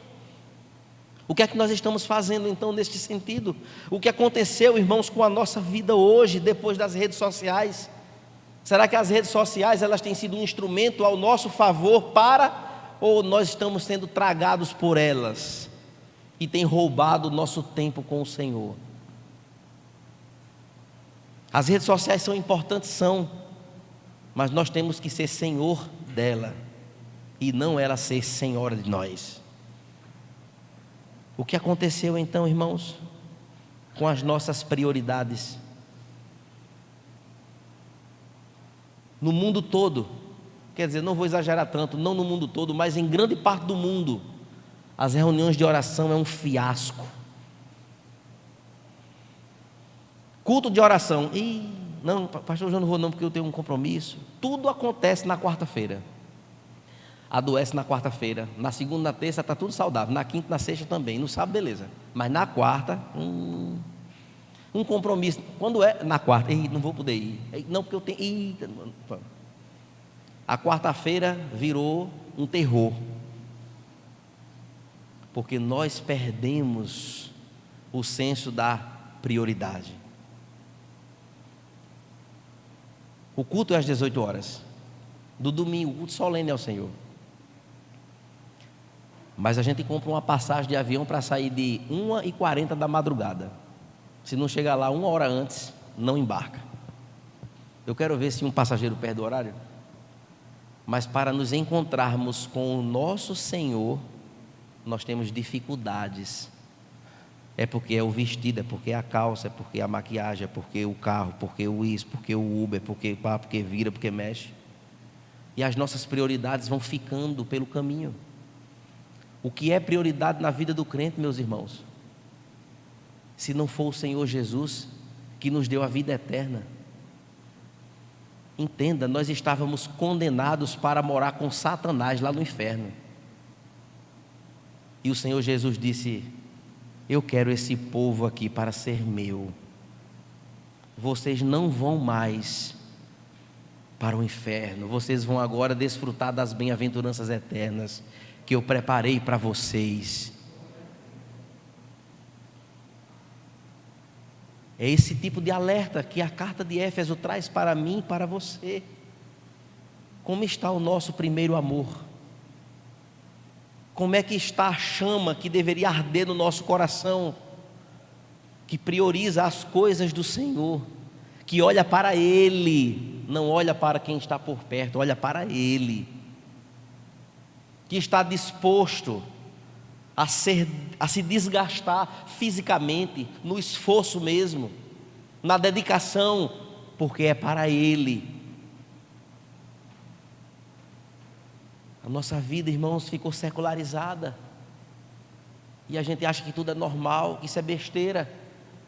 O que é que nós estamos fazendo então neste sentido? O que aconteceu, irmãos, com a nossa vida hoje, depois das redes sociais? Será que as redes sociais, elas têm sido um instrumento ao nosso favor ou nós estamos sendo tragados por elas e tem roubado o nosso tempo com o Senhor? As redes sociais são importantes, são, mas nós temos que ser senhor dela e não ela ser senhora de nós. O que aconteceu então, irmãos, com as nossas prioridades? No mundo todo, quer dizer, não vou exagerar tanto, não no mundo todo, mas em grande parte do mundo, as reuniões de oração é um fiasco. Culto de oração, não, pastor, eu não vou não, porque eu tenho um compromisso. Tudo acontece na quarta-feira. Adoece na quarta-feira, na segunda, na terça está tudo saudável, na quinta, na sexta também, no sábado beleza, mas na quarta, um compromisso. Quando é? Na quarta, não vou poder ir, não, porque eu tenho, a quarta-feira virou um terror, porque nós perdemos o senso da prioridade. O culto é às 18 horas, do domingo, o culto solene ao Senhor. Mas a gente compra uma passagem de avião para sair de 1h40 da madrugada. Se não chegar lá 1 hora antes, não embarca. Eu quero ver se um passageiro perde o horário. Mas para nos encontrarmos com o nosso Senhor, nós temos dificuldades. É porque é o vestido, é porque é a calça, é porque é a maquiagem, é porque o carro, porque o isso, porque o Uber, porque vira, porque mexe. E as nossas prioridades vão ficando pelo caminho. O que é prioridade na vida do crente, meus irmãos? Se não for o Senhor Jesus, que nos deu a vida eterna. Entenda, nós estávamos condenados para morar com Satanás lá no inferno. E o Senhor Jesus disse: eu quero esse povo aqui para ser meu. Vocês não vão mais para o inferno, vocês vão agora desfrutar das bem-aventuranças eternas que eu preparei para vocês. É esse tipo de alerta que a carta de Éfeso traz para mim e para você. Como está o nosso primeiro amor? Como é que está a chama que deveria arder no nosso coração, que prioriza as coisas do Senhor, que olha para Ele, não olha para quem está por perto, olha para Ele, que está disposto a se desgastar fisicamente, no esforço mesmo, na dedicação, porque é para Ele. A nossa vida, irmãos, ficou secularizada, e a gente acha que tudo é normal, que isso é besteira.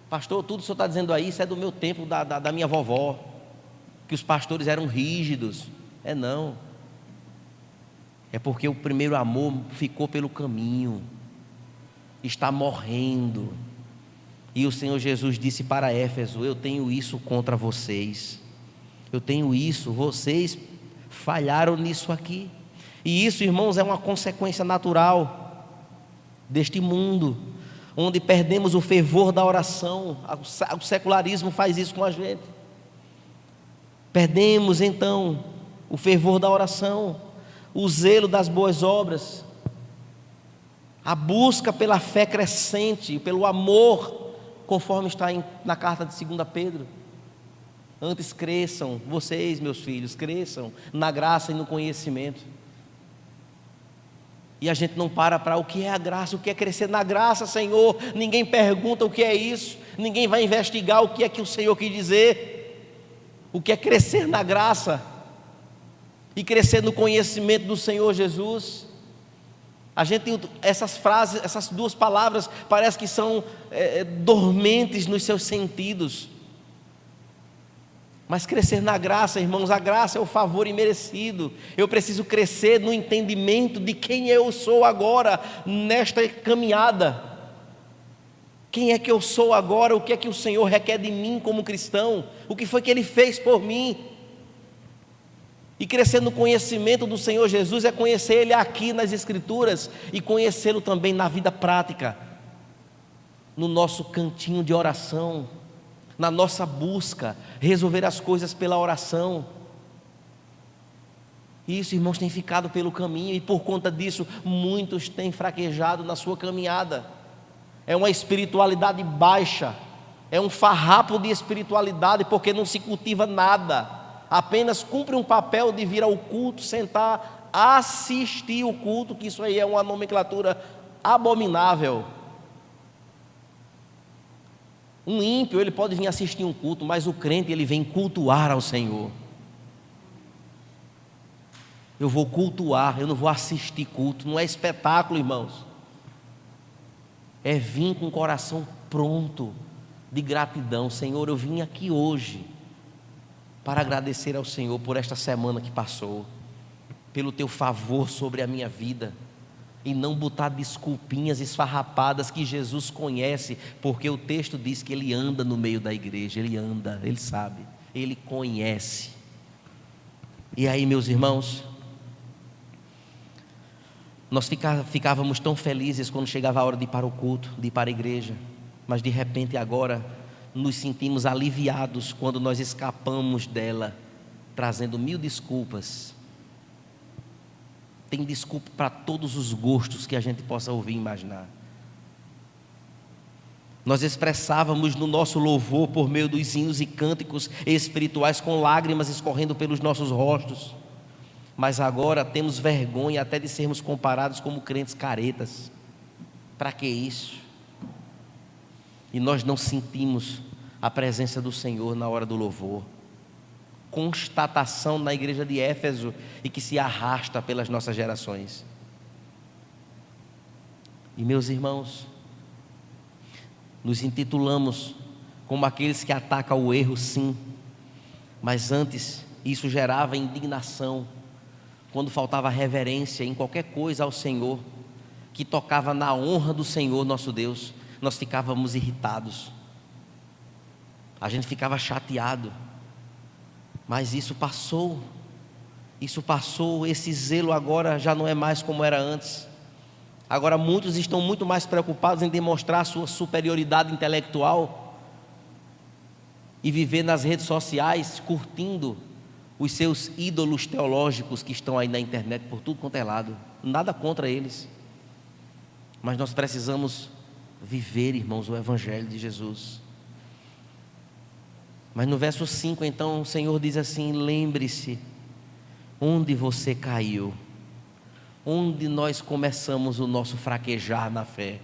Pastor, tudo que o senhor está dizendo aí, isso é do meu tempo, da minha vovó, que os pastores eram rígidos. Não, é porque o primeiro amor ficou pelo caminho, está morrendo. E o Senhor Jesus disse para Éfeso: eu tenho isso contra vocês, eu tenho isso, vocês falharam nisso aqui. E isso, irmãos, é uma consequência natural deste mundo, onde perdemos o fervor da oração. O secularismo faz isso com a gente. Perdemos então o fervor da oração, o zelo das boas obras, a busca pela fé crescente, pelo amor, conforme está na carta de 2 Pedro. Antes cresçam, vocês, meus filhos, cresçam na graça e no conhecimento. E a gente não para o que é a graça, o que é crescer na graça, Senhor. Ninguém pergunta o que é isso, ninguém vai investigar o que é que o Senhor quis dizer, o que é crescer na graça e crescer no conhecimento do Senhor Jesus. A gente tem essas frases, essas duas palavras, parece que são dormentes nos seus sentidos. Mas crescer na graça, irmãos, a graça é o favor imerecido. Eu preciso crescer no entendimento de quem eu sou agora, nesta caminhada. Quem é que eu sou agora? O que é que o Senhor requer de mim como cristão? O que foi que Ele fez por mim? E crescer no conhecimento do Senhor Jesus é conhecer Ele aqui nas Escrituras e conhecê-lo também na vida prática, no nosso cantinho de oração, na nossa busca, resolver as coisas pela oração. Isso, irmãos, tem ficado pelo caminho, e por conta disso, muitos têm fraquejado na sua caminhada. É uma espiritualidade baixa, é um farrapo de espiritualidade, porque não se cultiva nada, apenas cumpre um papel de vir ao culto, sentar, assistir o culto, que isso aí é uma nomenclatura abominável. Um ímpio, ele pode vir assistir um culto, mas o crente, ele vem cultuar ao Senhor. Eu vou cultuar, eu não vou assistir culto, não é espetáculo, irmãos. É vir com o coração pronto, de gratidão. Senhor, eu vim aqui hoje para agradecer ao Senhor por esta semana que passou, pelo teu favor sobre a minha vida, e não botar desculpinhas esfarrapadas que Jesus conhece, porque o texto diz que Ele anda no meio da igreja, Ele anda, Ele sabe, Ele conhece. E aí, meus irmãos, nós ficávamos tão felizes quando chegava a hora de ir para o culto, de ir para a igreja, mas de repente agora nos sentimos aliviados quando nós escapamos dela, trazendo 1000 desculpas. Tem desculpa para todos os gostos que a gente possa ouvir e imaginar. Nós expressávamos no nosso louvor por meio dos hinos e cânticos espirituais com lágrimas escorrendo pelos nossos rostos, mas agora temos vergonha até de sermos comparados como crentes caretas. Para que isso? E nós não sentimos a presença do Senhor na hora do louvor. Constatação na igreja de Éfeso e que se arrasta pelas nossas gerações. E meus irmãos, nos intitulamos como aqueles que atacam o erro, sim, mas antes isso gerava indignação, quando faltava reverência em qualquer coisa ao Senhor, que tocava na honra do Senhor nosso Deus, nós ficávamos irritados, a gente ficava chateado. Mas isso passou, esse zelo agora já não é mais como era antes. Agora muitos estão muito mais preocupados em demonstrar sua superioridade intelectual e viver nas redes sociais, curtindo os seus ídolos teológicos que estão aí na internet por tudo quanto é lado. Nada contra eles, Mas nós precisamos viver, irmãos, o Evangelho de Jesus. Mas no verso 5, então, o Senhor diz assim: lembre-se onde você caiu, onde nós começamos o nosso fraquejar na fé,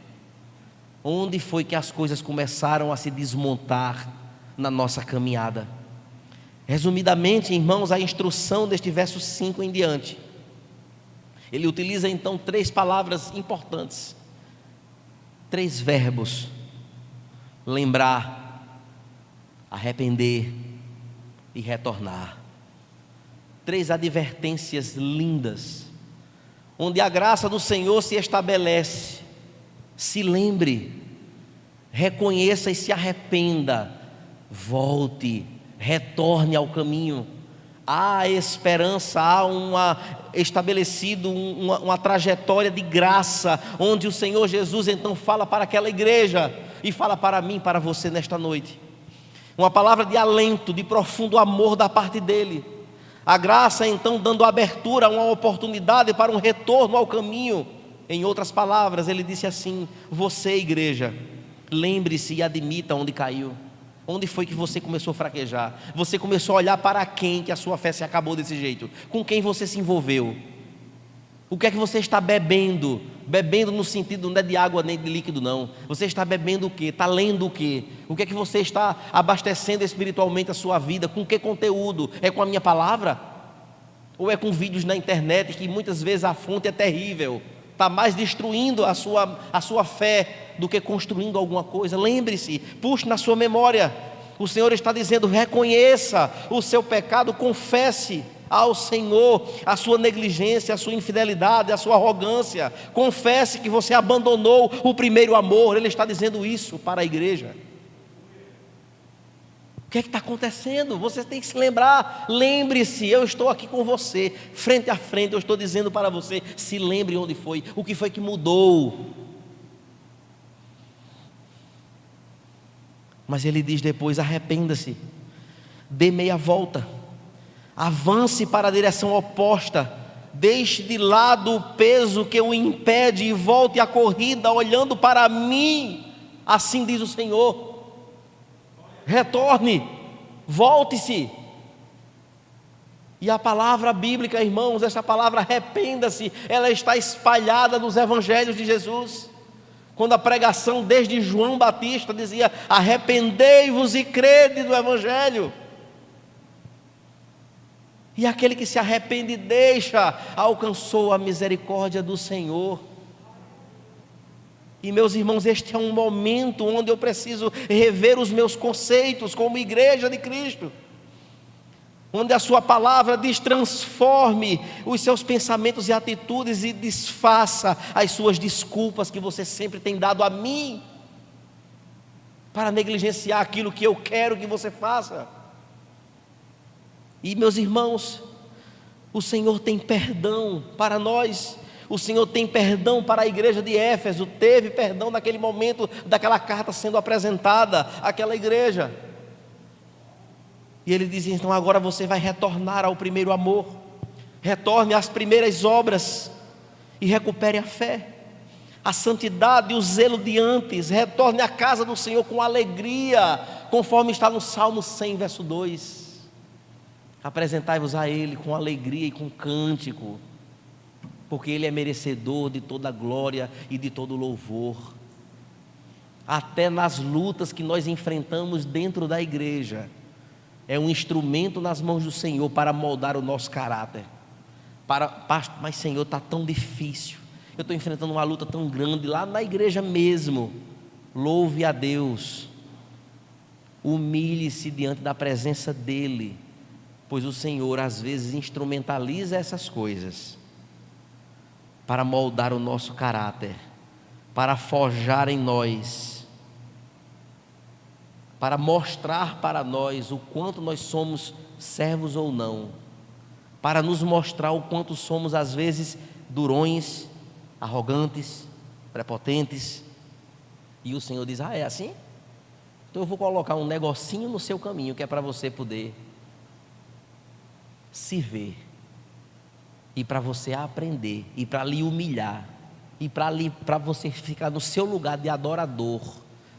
onde foi que as coisas começaram a se desmontar na nossa caminhada. Resumidamente, irmãos, a instrução deste verso 5 em diante, ele utiliza então 3 palavras importantes, 3 verbos: lembrar, arrepender e retornar. 3 advertências lindas, onde a graça do Senhor se estabelece. Se lembre, reconheça e se arrependa, volte, retorne ao caminho. Há esperança, há uma trajetória de graça, onde o Senhor Jesus então fala para aquela igreja e fala para mim, para você nesta noite. Uma palavra de alento, de profundo amor da parte dele. A graça então dando abertura a uma oportunidade para um retorno ao caminho. Em outras palavras, ele disse assim: você, igreja, lembre-se e admita onde caiu. Onde foi que você começou a fraquejar? Você começou a olhar para quem que a sua fé se acabou desse jeito? Com quem você se envolveu? O que é que você está bebendo? Bebendo no sentido não é de água nem de líquido não. Você está bebendo o quê? Está lendo o quê? O que é que você está abastecendo espiritualmente a sua vida? Com que conteúdo? É com a minha palavra? Ou é com vídeos na internet que muitas vezes a fonte é terrível? Está mais destruindo a sua fé do que construindo alguma coisa. Lembre-se, puxe na sua memória. O Senhor está dizendo: reconheça o seu pecado, confesse ao Senhor a sua negligência, a sua infidelidade, a sua arrogância. Confesse que você abandonou o primeiro amor. Ele está dizendo isso para a igreja. O que é que está acontecendo? Você tem que se lembrar. Lembre-se, eu estou aqui com você, frente a frente. Eu estou dizendo para você: se lembre onde foi, o que foi que mudou. Mas ele diz depois: arrependa-se, dê meia volta, avance para a direção oposta, deixe de lado o peso que o impede e volte a corrida olhando para mim. Assim diz o Senhor. Retorne, volte-se. E a palavra bíblica, irmãos, essa palavra arrependa-se, ela está espalhada nos evangelhos de Jesus. Quando a pregação desde João Batista dizia: arrependei-vos e crede no evangelho. E aquele que se arrepende e deixa, alcançou a misericórdia do Senhor. E meus irmãos, este é um momento onde eu preciso rever os meus conceitos como igreja de Cristo, onde a sua palavra diz: transforme os seus pensamentos e atitudes e desfaça as suas desculpas que você sempre tem dado a mim, para negligenciar aquilo que eu quero que você faça. E meus irmãos, o Senhor tem perdão para nós. O Senhor tem perdão para a igreja de Éfeso. Teve perdão naquele momento daquela carta sendo apresentada àquela igreja. E ele diz: então agora você vai retornar ao primeiro amor. Retorne às primeiras obras e recupere a fé, a santidade e o zelo de antes. Retorne à casa do Senhor com alegria, conforme está no Salmo 100, verso 2. Apresentai-vos a Ele com alegria e com cântico, porque Ele é merecedor de toda a glória e de todo o louvor. Até nas lutas que nós enfrentamos dentro da igreja, é um instrumento nas mãos do Senhor para moldar o nosso caráter. Mas Senhor, está tão difícil, eu estou enfrentando uma luta tão grande lá na igreja mesmo. Louve a Deus, humilhe-se diante da presença dEle, pois o Senhor às vezes instrumentaliza essas coisas para moldar o nosso caráter, para forjar em nós, para mostrar para nós o quanto nós somos servos ou não, para nos mostrar o quanto somos às vezes durões, arrogantes, prepotentes. E o Senhor diz: é assim? Então eu vou colocar um negocinho no seu caminho, que é para você poder se ver, e para você aprender, e para lhe humilhar, e para você ficar no seu lugar de adorador,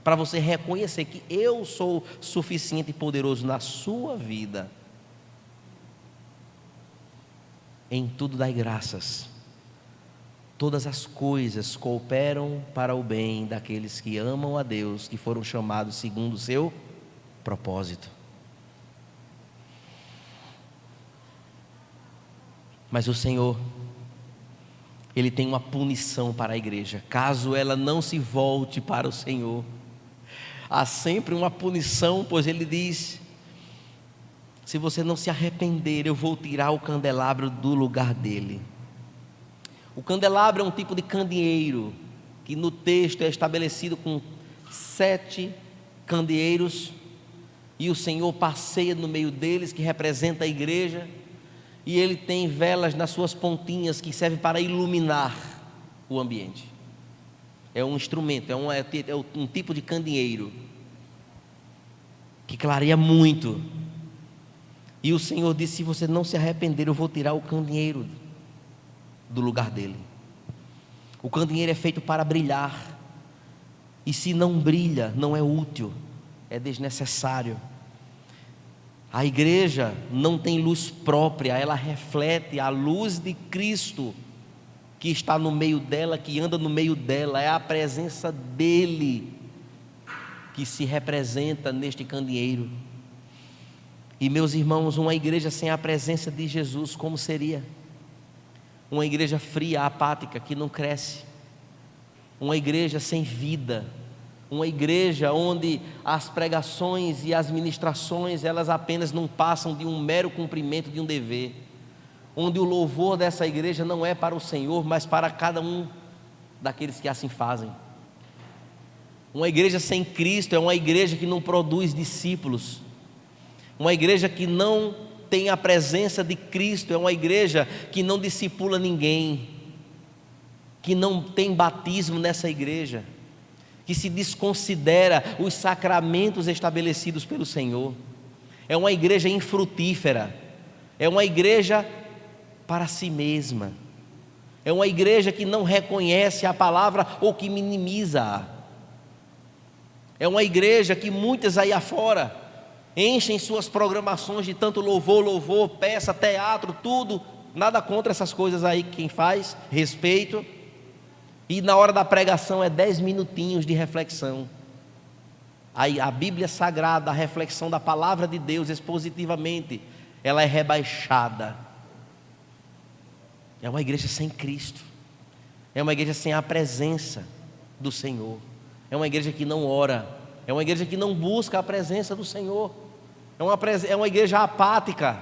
para você reconhecer que eu sou suficiente e poderoso na sua vida. Em tudo dai graças. Todas as coisas cooperam para o bem daqueles que amam a Deus, que foram chamados segundo o seu propósito. Mas o Senhor, Ele tem uma punição para a igreja, caso ela não se volte para o Senhor. Há sempre uma punição, pois Ele diz: se você não se arrepender, eu vou tirar o candelabro do lugar dele. O candelabro é um tipo de candeeiro, que no texto é estabelecido com 7 candeeiros, e o Senhor passeia no meio deles, que representa a igreja, e ele tem velas nas suas pontinhas, que servem para iluminar o ambiente. É um instrumento, é um tipo de candeeiro, que clareia muito. E o Senhor disse: se você não se arrepender, eu vou tirar o candeeiro do lugar dele. O candeeiro é feito para brilhar, e se não brilha, não é útil, é desnecessário. A igreja não tem luz própria, ela reflete a luz de Cristo, que está no meio dela, que anda no meio dela. É a presença dele que se representa neste candeeiro. E meus irmãos, uma igreja sem a presença de Jesus, como seria? Uma igreja fria, apática, que não cresce. Uma igreja sem vida. Uma igreja onde as pregações e as ministrações, elas apenas não passam de um mero cumprimento de um dever. Onde o louvor dessa igreja não é para o Senhor, mas para cada um daqueles que assim fazem. Uma igreja sem Cristo é uma igreja que não produz discípulos. Uma igreja que não tem a presença de Cristo é uma igreja que não discipula ninguém, que não tem batismo nessa igreja, que se desconsidera os sacramentos estabelecidos pelo Senhor. É uma igreja infrutífera, é uma igreja para si mesma, é uma igreja que não reconhece a palavra ou que minimiza-a. É uma igreja que muitas aí afora enchem suas programações de tanto louvor, peça, teatro, tudo. Nada contra essas coisas aí, quem faz, respeito. E na hora da pregação é 10 minutinhos de reflexão. Aí a Bíblia Sagrada, a reflexão da palavra de Deus expositivamente, ela é rebaixada. É uma igreja sem Cristo. É uma igreja sem a presença do Senhor. É uma igreja que não ora. É uma igreja que não busca a presença do Senhor. É uma igreja apática.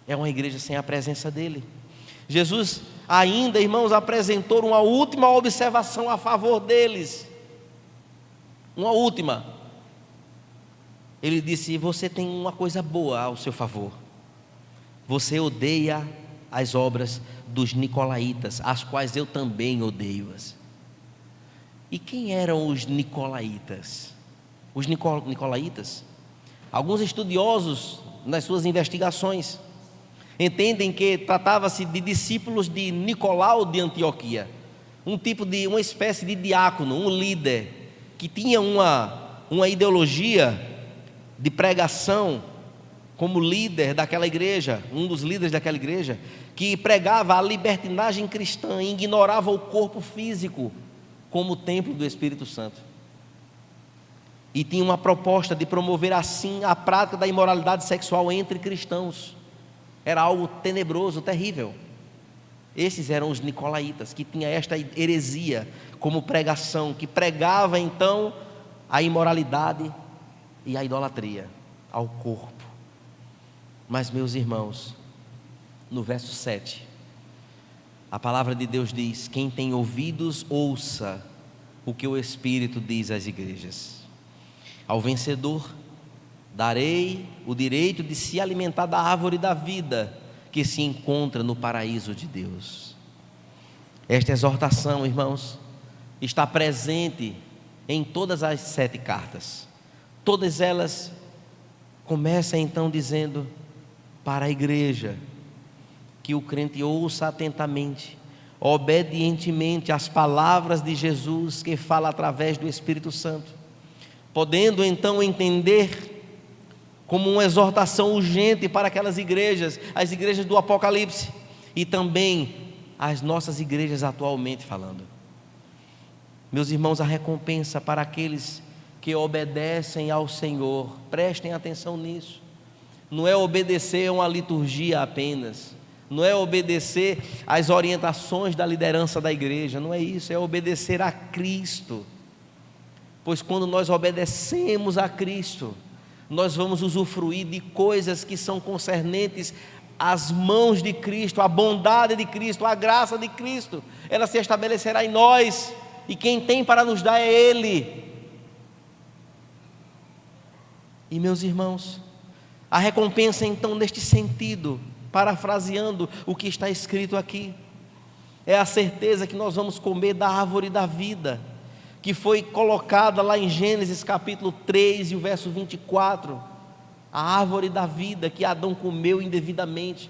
É uma igreja sem a presença dEle. Jesus ainda, irmãos, apresentou uma última observação a favor deles. Uma última. Ele disse: você tem uma coisa boa ao seu favor. Você odeia as obras dos nicolaítas, as quais eu também odeio-as. E quem eram os nicolaítas? Os nicolaítas, alguns estudiosos, nas suas investigações, entendem que tratava-se de discípulos de Nicolau de Antioquia, uma espécie de diácono, um líder, que tinha uma ideologia de pregação como líder daquela igreja, um dos líderes daquela igreja, que pregava a libertinagem cristã e ignorava o corpo físico como o templo do Espírito Santo. E tinha uma proposta de promover assim a prática da imoralidade sexual entre cristãos. Era algo tenebroso, terrível. Esses eram os nicolaítas, que tinha esta heresia como pregação, que pregava então a imoralidade e a idolatria ao corpo. Mas, meus irmãos, no verso 7, a palavra de Deus diz: quem tem ouvidos, ouça o que o Espírito diz às igrejas. Ao vencedor darei o direito de se alimentar da árvore da vida, que se encontra no paraíso de Deus. Esta exortação, irmãos, está presente em todas as 7 cartas. Todas elas começam então dizendo para a igreja que o crente ouça atentamente, obedientemente às palavras de Jesus que fala através do Espírito Santo, podendo então entender como uma exortação urgente para aquelas igrejas, as igrejas do Apocalipse e também as nossas igrejas atualmente falando. Meus irmãos, a recompensa para aqueles que obedecem ao Senhor, prestem atenção nisso, não é obedecer a uma liturgia apenas, não é obedecer às orientações da liderança da igreja, não é isso, é obedecer a Cristo, pois quando nós obedecemos a Cristo, nós vamos usufruir de coisas que são concernentes às mãos de Cristo, à bondade de Cristo, à graça de Cristo, ela se estabelecerá em nós, e quem tem para nos dar é Ele. E meus irmãos, a recompensa então neste sentido, parafraseando o que está escrito aqui, é a certeza que nós vamos comer da árvore da vida, que foi colocada lá em Gênesis capítulo 3 e o verso 24, a árvore da vida que Adão comeu indevidamente.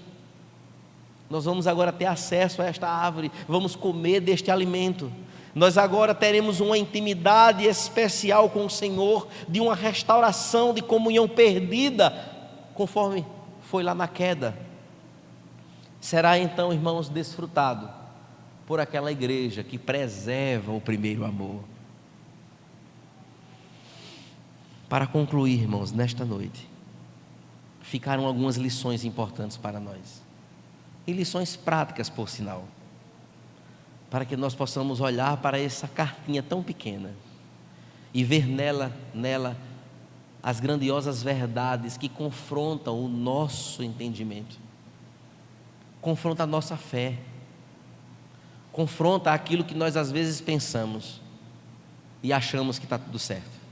Nós vamos agora ter acesso a esta árvore, vamos comer deste alimento. Nós agora teremos uma intimidade especial com o Senhor, de uma restauração de comunhão perdida, conforme foi lá na queda. Será então, irmãos, desfrutado por aquela igreja que preserva o primeiro amor. Para concluir, irmãos, nesta noite, ficaram algumas lições importantes para nós, e lições práticas, por sinal, para que nós possamos olhar para essa cartinha tão pequena e ver nela as grandiosas verdades que confrontam o nosso entendimento, confronta a nossa fé, confronta aquilo que nós às vezes pensamos e achamos que está tudo certo,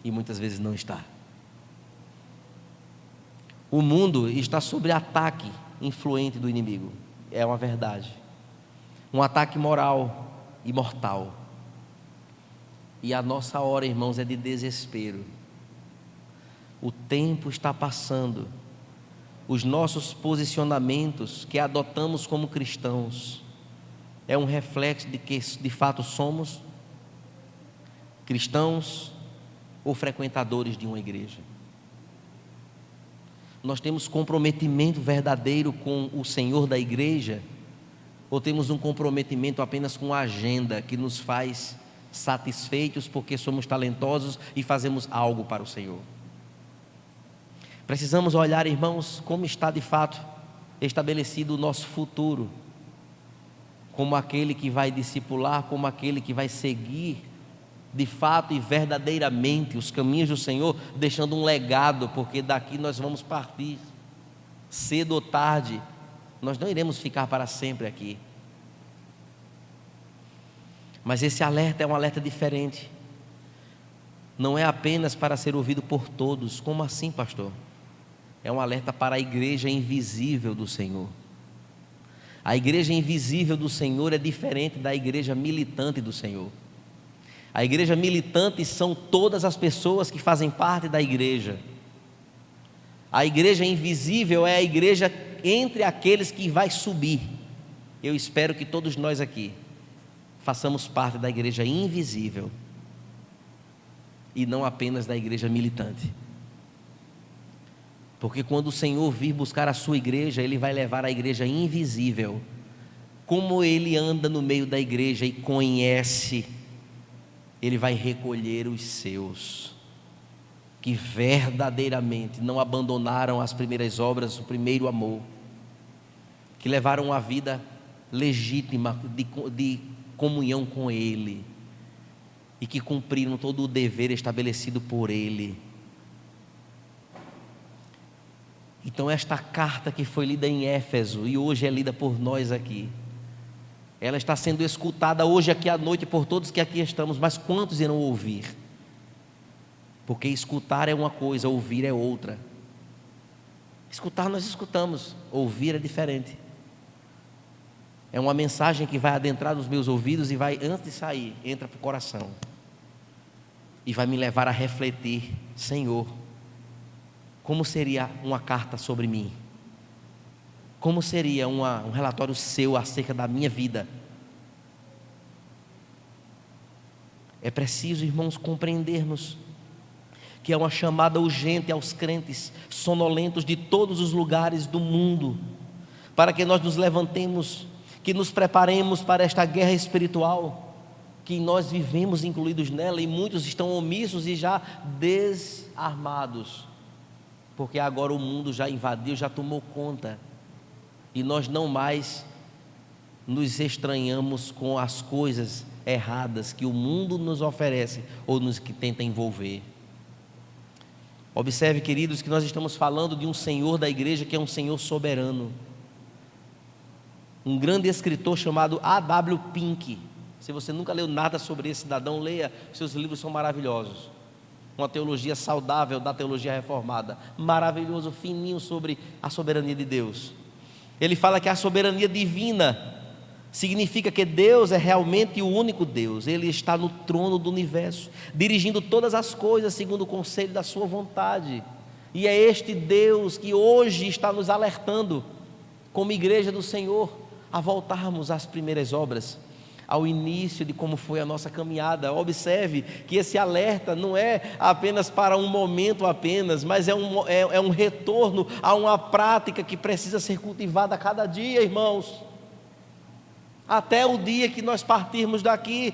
e muitas vezes não está. O mundo está sob ataque influente do inimigo, é uma verdade, um ataque moral e mortal, e a nossa hora, irmãos, é de desespero. O tempo está passando, os nossos posicionamentos que adotamos como cristãos é um reflexo de que de fato somos cristãos ou frequentadores de uma igreja. Nós temos comprometimento verdadeiro com o Senhor da igreja, ou temos um comprometimento apenas com a agenda que nos faz satisfeitos porque somos talentosos e fazemos algo para o Senhor? Precisamos olhar, irmãos, como está de fato estabelecido o nosso futuro, como aquele que vai discipular, como aquele que vai seguir de fato e verdadeiramente os caminhos do Senhor, deixando um legado, porque daqui nós vamos partir, cedo ou tarde, nós não iremos ficar para sempre aqui. Mas esse alerta é um alerta diferente, não é apenas para ser ouvido por todos. Como assim, pastor? É um alerta para a igreja invisível do Senhor. A igreja invisível do Senhor é diferente da igreja militante do Senhor. A igreja militante são todas as pessoas que fazem parte da igreja. A igreja invisível é a igreja entre aqueles que vai subir. Eu espero que todos nós aqui façamos parte da igreja invisível e não apenas da igreja militante. Porque quando o Senhor vir buscar a sua igreja, Ele vai levar a igreja invisível. Como Ele anda no meio da igreja e conhece, Ele vai recolher os seus, que verdadeiramente não abandonaram as primeiras obras, o primeiro amor, que levaram a vida legítima de comunhão com Ele, e que cumpriram todo o dever estabelecido por Ele. Então esta carta que foi lida em Éfeso, e hoje é lida por nós aqui, ela está sendo escutada hoje aqui à noite por todos que aqui estamos, mas quantos irão ouvir? Porque escutar é uma coisa, ouvir é outra. Escutar nós escutamos, ouvir é diferente. É uma mensagem que vai adentrar nos meus ouvidos e vai, antes de sair, entra para o coração e vai me levar a refletir: Senhor, como seria uma carta sobre mim? Como seria um relatório seu acerca da minha vida? É preciso, irmãos, compreendermos que é uma chamada urgente aos crentes sonolentos de todos os lugares do mundo, para que nós nos levantemos, que nos preparemos para esta guerra espiritual, que nós vivemos incluídos nela, e muitos estão omissos e já desarmados, porque agora o mundo já invadiu, já tomou conta, e nós não mais nos estranhamos com as coisas erradas que o mundo nos oferece ou nos que tenta envolver. Observe, queridos, que nós estamos falando de um Senhor da igreja que é um Senhor soberano. Um grande escritor chamado A.W. Pink. Se você nunca leu nada sobre esse cidadão, leia, seus livros são maravilhosos. Uma teologia saudável da teologia reformada, maravilhoso, fininho sobre a soberania de Deus. Ele fala que a soberania divina significa que Deus é realmente o único Deus. Ele está no trono do universo, dirigindo todas as coisas segundo o conselho da sua vontade. E é este Deus que hoje está nos alertando, como igreja do Senhor, a voltarmos às primeiras obras, ao início de como foi a nossa caminhada. Observe que esse alerta não é apenas para um momento apenas, mas é um retorno a uma prática que precisa ser cultivada a cada dia, irmãos, até o dia que nós partirmos daqui.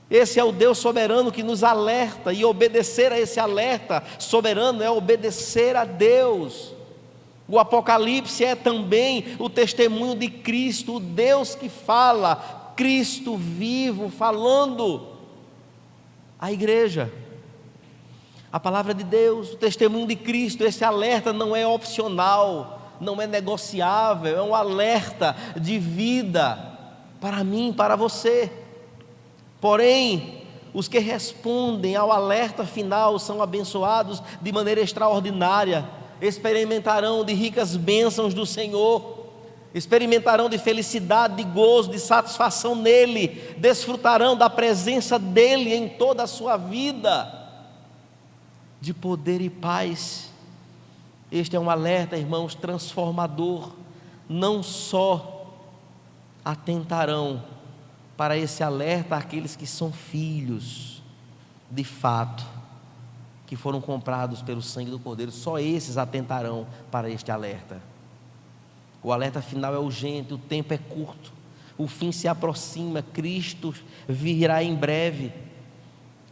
Esse é o Deus soberano que nos alerta, e obedecer a esse alerta soberano é obedecer a Deus. O Apocalipse é também o testemunho de Cristo, o Deus que fala, Cristo vivo falando à igreja. A palavra de Deus, o testemunho de Cristo, esse alerta não é opcional, não é negociável, é um alerta de vida para mim, para você. Porém, os que respondem ao alerta final são abençoados de maneira extraordinária, experimentarão de ricas bênçãos do Senhor, experimentarão de felicidade, de gozo, de satisfação nele, desfrutarão da presença dele em toda a sua vida, de poder e paz. Este é um alerta, irmãos, transformador. Não só atentarão para esse alerta aqueles que são filhos, de fato, que foram comprados pelo sangue do Cordeiro, só esses atentarão para este alerta. O alerta final é urgente, o tempo é curto, o fim se aproxima, Cristo virá em breve,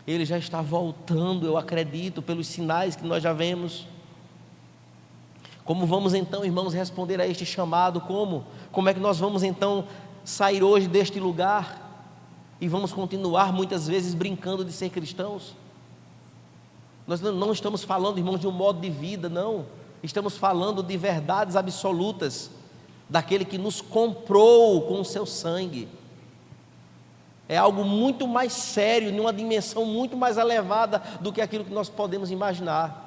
Ele já está voltando, eu acredito, pelos sinais que nós já vemos. Como vamos então, irmãos, responder a este chamado? Como é que nós vamos então sair hoje deste lugar e vamos continuar muitas vezes brincando de ser cristãos? Nós não estamos falando, irmãos, de um modo de vida, não. Estamos falando de verdades absolutas, daquele que nos comprou com o seu sangue. É algo muito mais sério, numa dimensão muito mais elevada do que aquilo que nós podemos imaginar.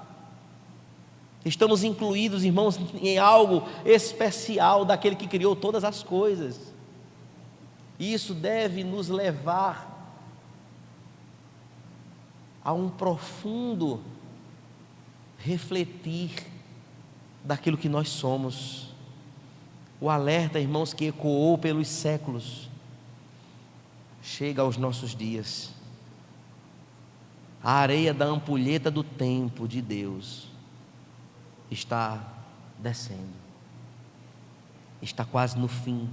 Estamos incluídos, irmãos, em algo especial daquele que criou todas as coisas. Isso deve nos levar a um profundo refletir daquilo que nós somos. O alerta, irmãos, que ecoou pelos séculos, chega aos nossos dias. A areia da ampulheta do tempo de Deus está descendo, está quase no fim.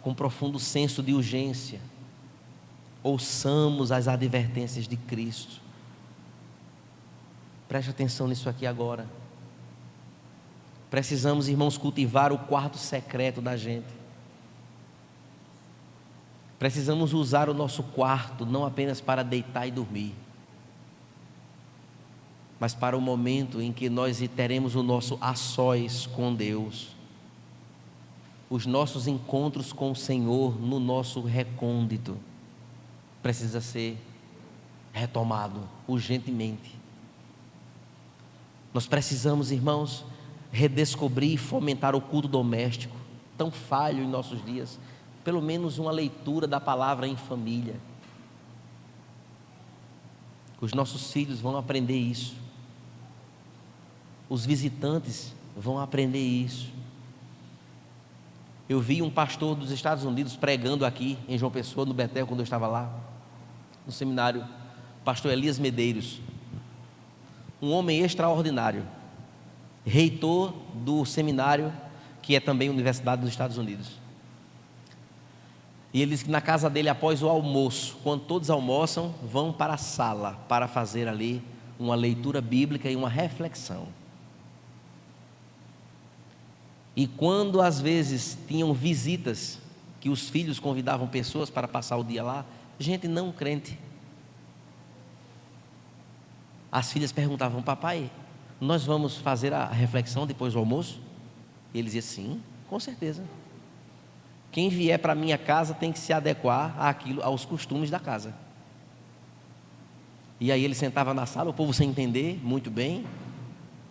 Com profundo senso de urgência, ouçamos as advertências de Cristo. Preste atenção nisso aqui agora. Precisamos, irmãos, cultivar o quarto secreto da gente. Precisamos usar o nosso quarto não apenas para deitar e dormir, mas para o momento em que nós teremos o nosso a sós com Deus, os nossos encontros com o Senhor no nosso recôndito. Precisa ser retomado urgentemente. Nós precisamos, irmãos, redescobrir e fomentar o culto doméstico, tão falho em nossos dias. Pelo menos uma leitura da palavra em família. Os nossos filhos vão aprender isso. Os visitantes vão aprender isso. Eu vi um pastor dos Estados Unidos pregando aqui em João Pessoa, no Betel, quando eu estava lá, no seminário, pastor Elias Medeiros, um homem extraordinário, reitor do seminário, que é também Universidade dos Estados Unidos. E ele diz que na casa dele, após o almoço, quando todos almoçam, vão para a sala para fazer ali uma leitura bíblica e uma reflexão. E quando às vezes tinham visitas, que os filhos convidavam pessoas para passar o dia lá, gente não crente, as filhas perguntavam: papai, nós vamos fazer a reflexão depois do almoço? E ele dizia: sim, com certeza. Quem vier para a minha casa tem que se adequar àquilo, aos costumes da casa. E aí ele sentava na sala, o povo sem entender muito bem,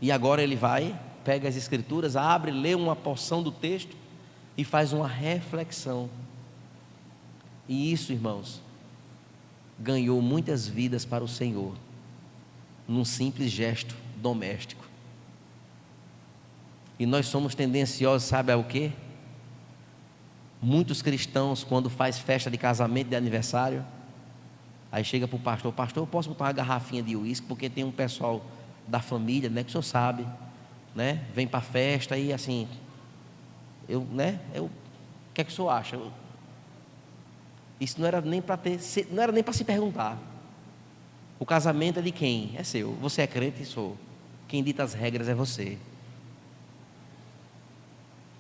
e agora ele vai, pega as escrituras, abre, lê uma porção do texto e faz uma reflexão. E isso, irmãos, ganhou muitas vidas para o Senhor, num simples gesto doméstico. E nós somos tendenciosos, sabe ao quê? Muitos cristãos, quando faz festa de casamento, de aniversário, aí chega para o pastor: pastor, eu posso botar uma garrafinha de uísque, porque tem um pessoal da família, né, que o senhor sabe, né, vem para a festa e assim, o que é que o senhor acha? Isso não era nem para não era nem para se perguntar. O casamento é de quem? É seu. Você é crente? Sou. Quem dita as regras é você.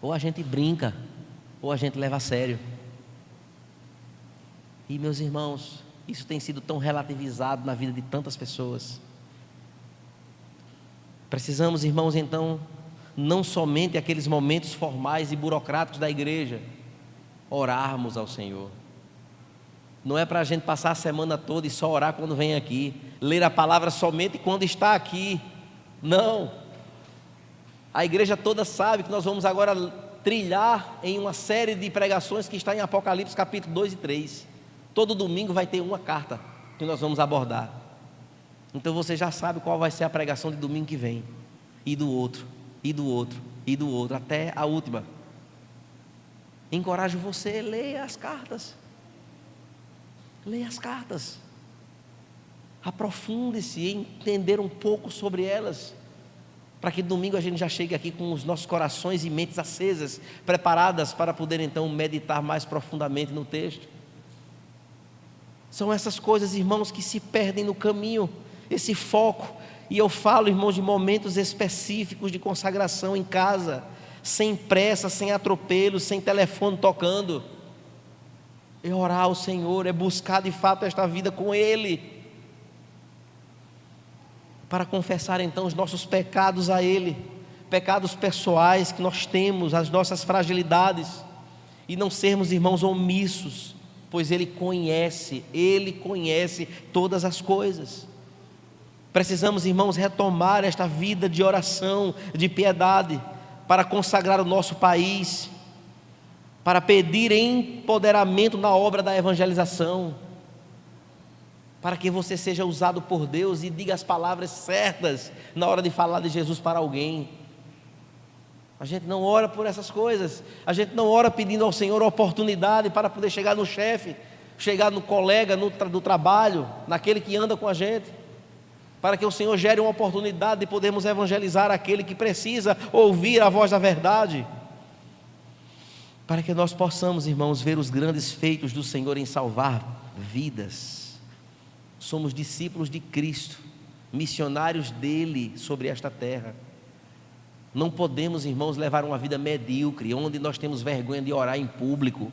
Ou a gente brinca, ou a gente leva a sério. E meus irmãos, isso tem sido tão relativizado na vida de tantas pessoas. Precisamos, irmãos, então, não somente aqueles momentos formais e burocráticos da igreja, orarmos ao Senhor. Não é para a gente passar a semana toda e só orar quando vem aqui, ler a palavra somente quando está aqui. Não. A igreja toda sabe que nós vamos agora trilhar em uma série de pregações que está em Apocalipse capítulo 2 e 3. Todo domingo vai ter uma carta que nós vamos abordar. Então você já sabe qual vai ser a pregação de domingo que vem, e do outro, e do outro, e do outro, até a última. Encorajo você, leia as cartas. Leia as cartas. Aprofunde-se em entender um pouco sobre elas, para que domingo a gente já chegue aqui com os nossos corações e mentes acesas, preparadas para poder então meditar mais profundamente no texto. São essas coisas, irmãos, que se perdem no caminho, esse foco. E eu falo, irmãos, de momentos específicos de consagração em casa, sem pressa, sem atropelo, sem telefone tocando. É orar ao Senhor, é buscar de fato esta vida com Ele, para confessar então os nossos pecados a Ele, pecados pessoais que nós temos, as nossas fragilidades, e não sermos, irmãos, omissos, pois Ele conhece todas as coisas. Precisamos, irmãos, retomar esta vida de oração, de piedade, para consagrar o nosso país, para pedir empoderamento na obra da evangelização, para que você seja usado por Deus e diga as palavras certas na hora de falar de Jesus para alguém. A gente não ora por essas coisas, a gente não ora pedindo ao Senhor oportunidade para poder chegar no chefe, chegar no colega do trabalho, naquele que anda com a gente, para que o Senhor gere uma oportunidade de podermos evangelizar aquele que precisa ouvir a voz da verdade, para que nós possamos, irmãos, ver os grandes feitos do Senhor em salvar vidas. Somos discípulos de Cristo, missionários dele sobre esta terra. Não podemos, irmãos, levar uma vida medíocre, onde nós temos vergonha de orar em público,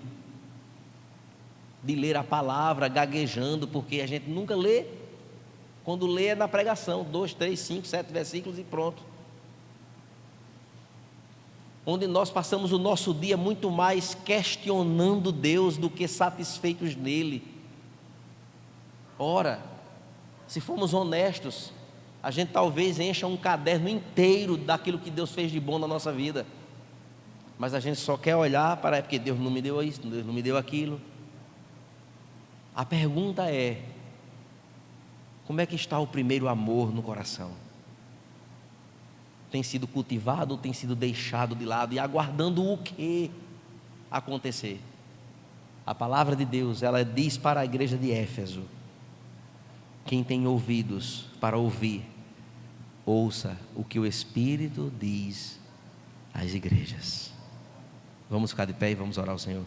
de ler a palavra gaguejando, porque a gente nunca lê. Quando lê é na pregação, 2, 3, 5, 7 versículos e pronto. Onde nós passamos o nosso dia muito mais questionando Deus do que satisfeitos nele. Ora, se formos honestos, a gente talvez encha um caderno inteiro daquilo que Deus fez de bom na nossa vida, mas a gente só quer olhar para, porque Deus não me deu isso, Deus não me deu aquilo. A pergunta é: como é que está o primeiro amor no coração? tem sido cultivado ou tem sido deixado de lado e aguardando o que acontecer? A palavra de Deus, ela diz para a igreja de Éfeso: quem tem ouvidos para ouvir, ouça o que o Espírito diz às igrejas. Vamos ficar de pé e vamos orar ao Senhor.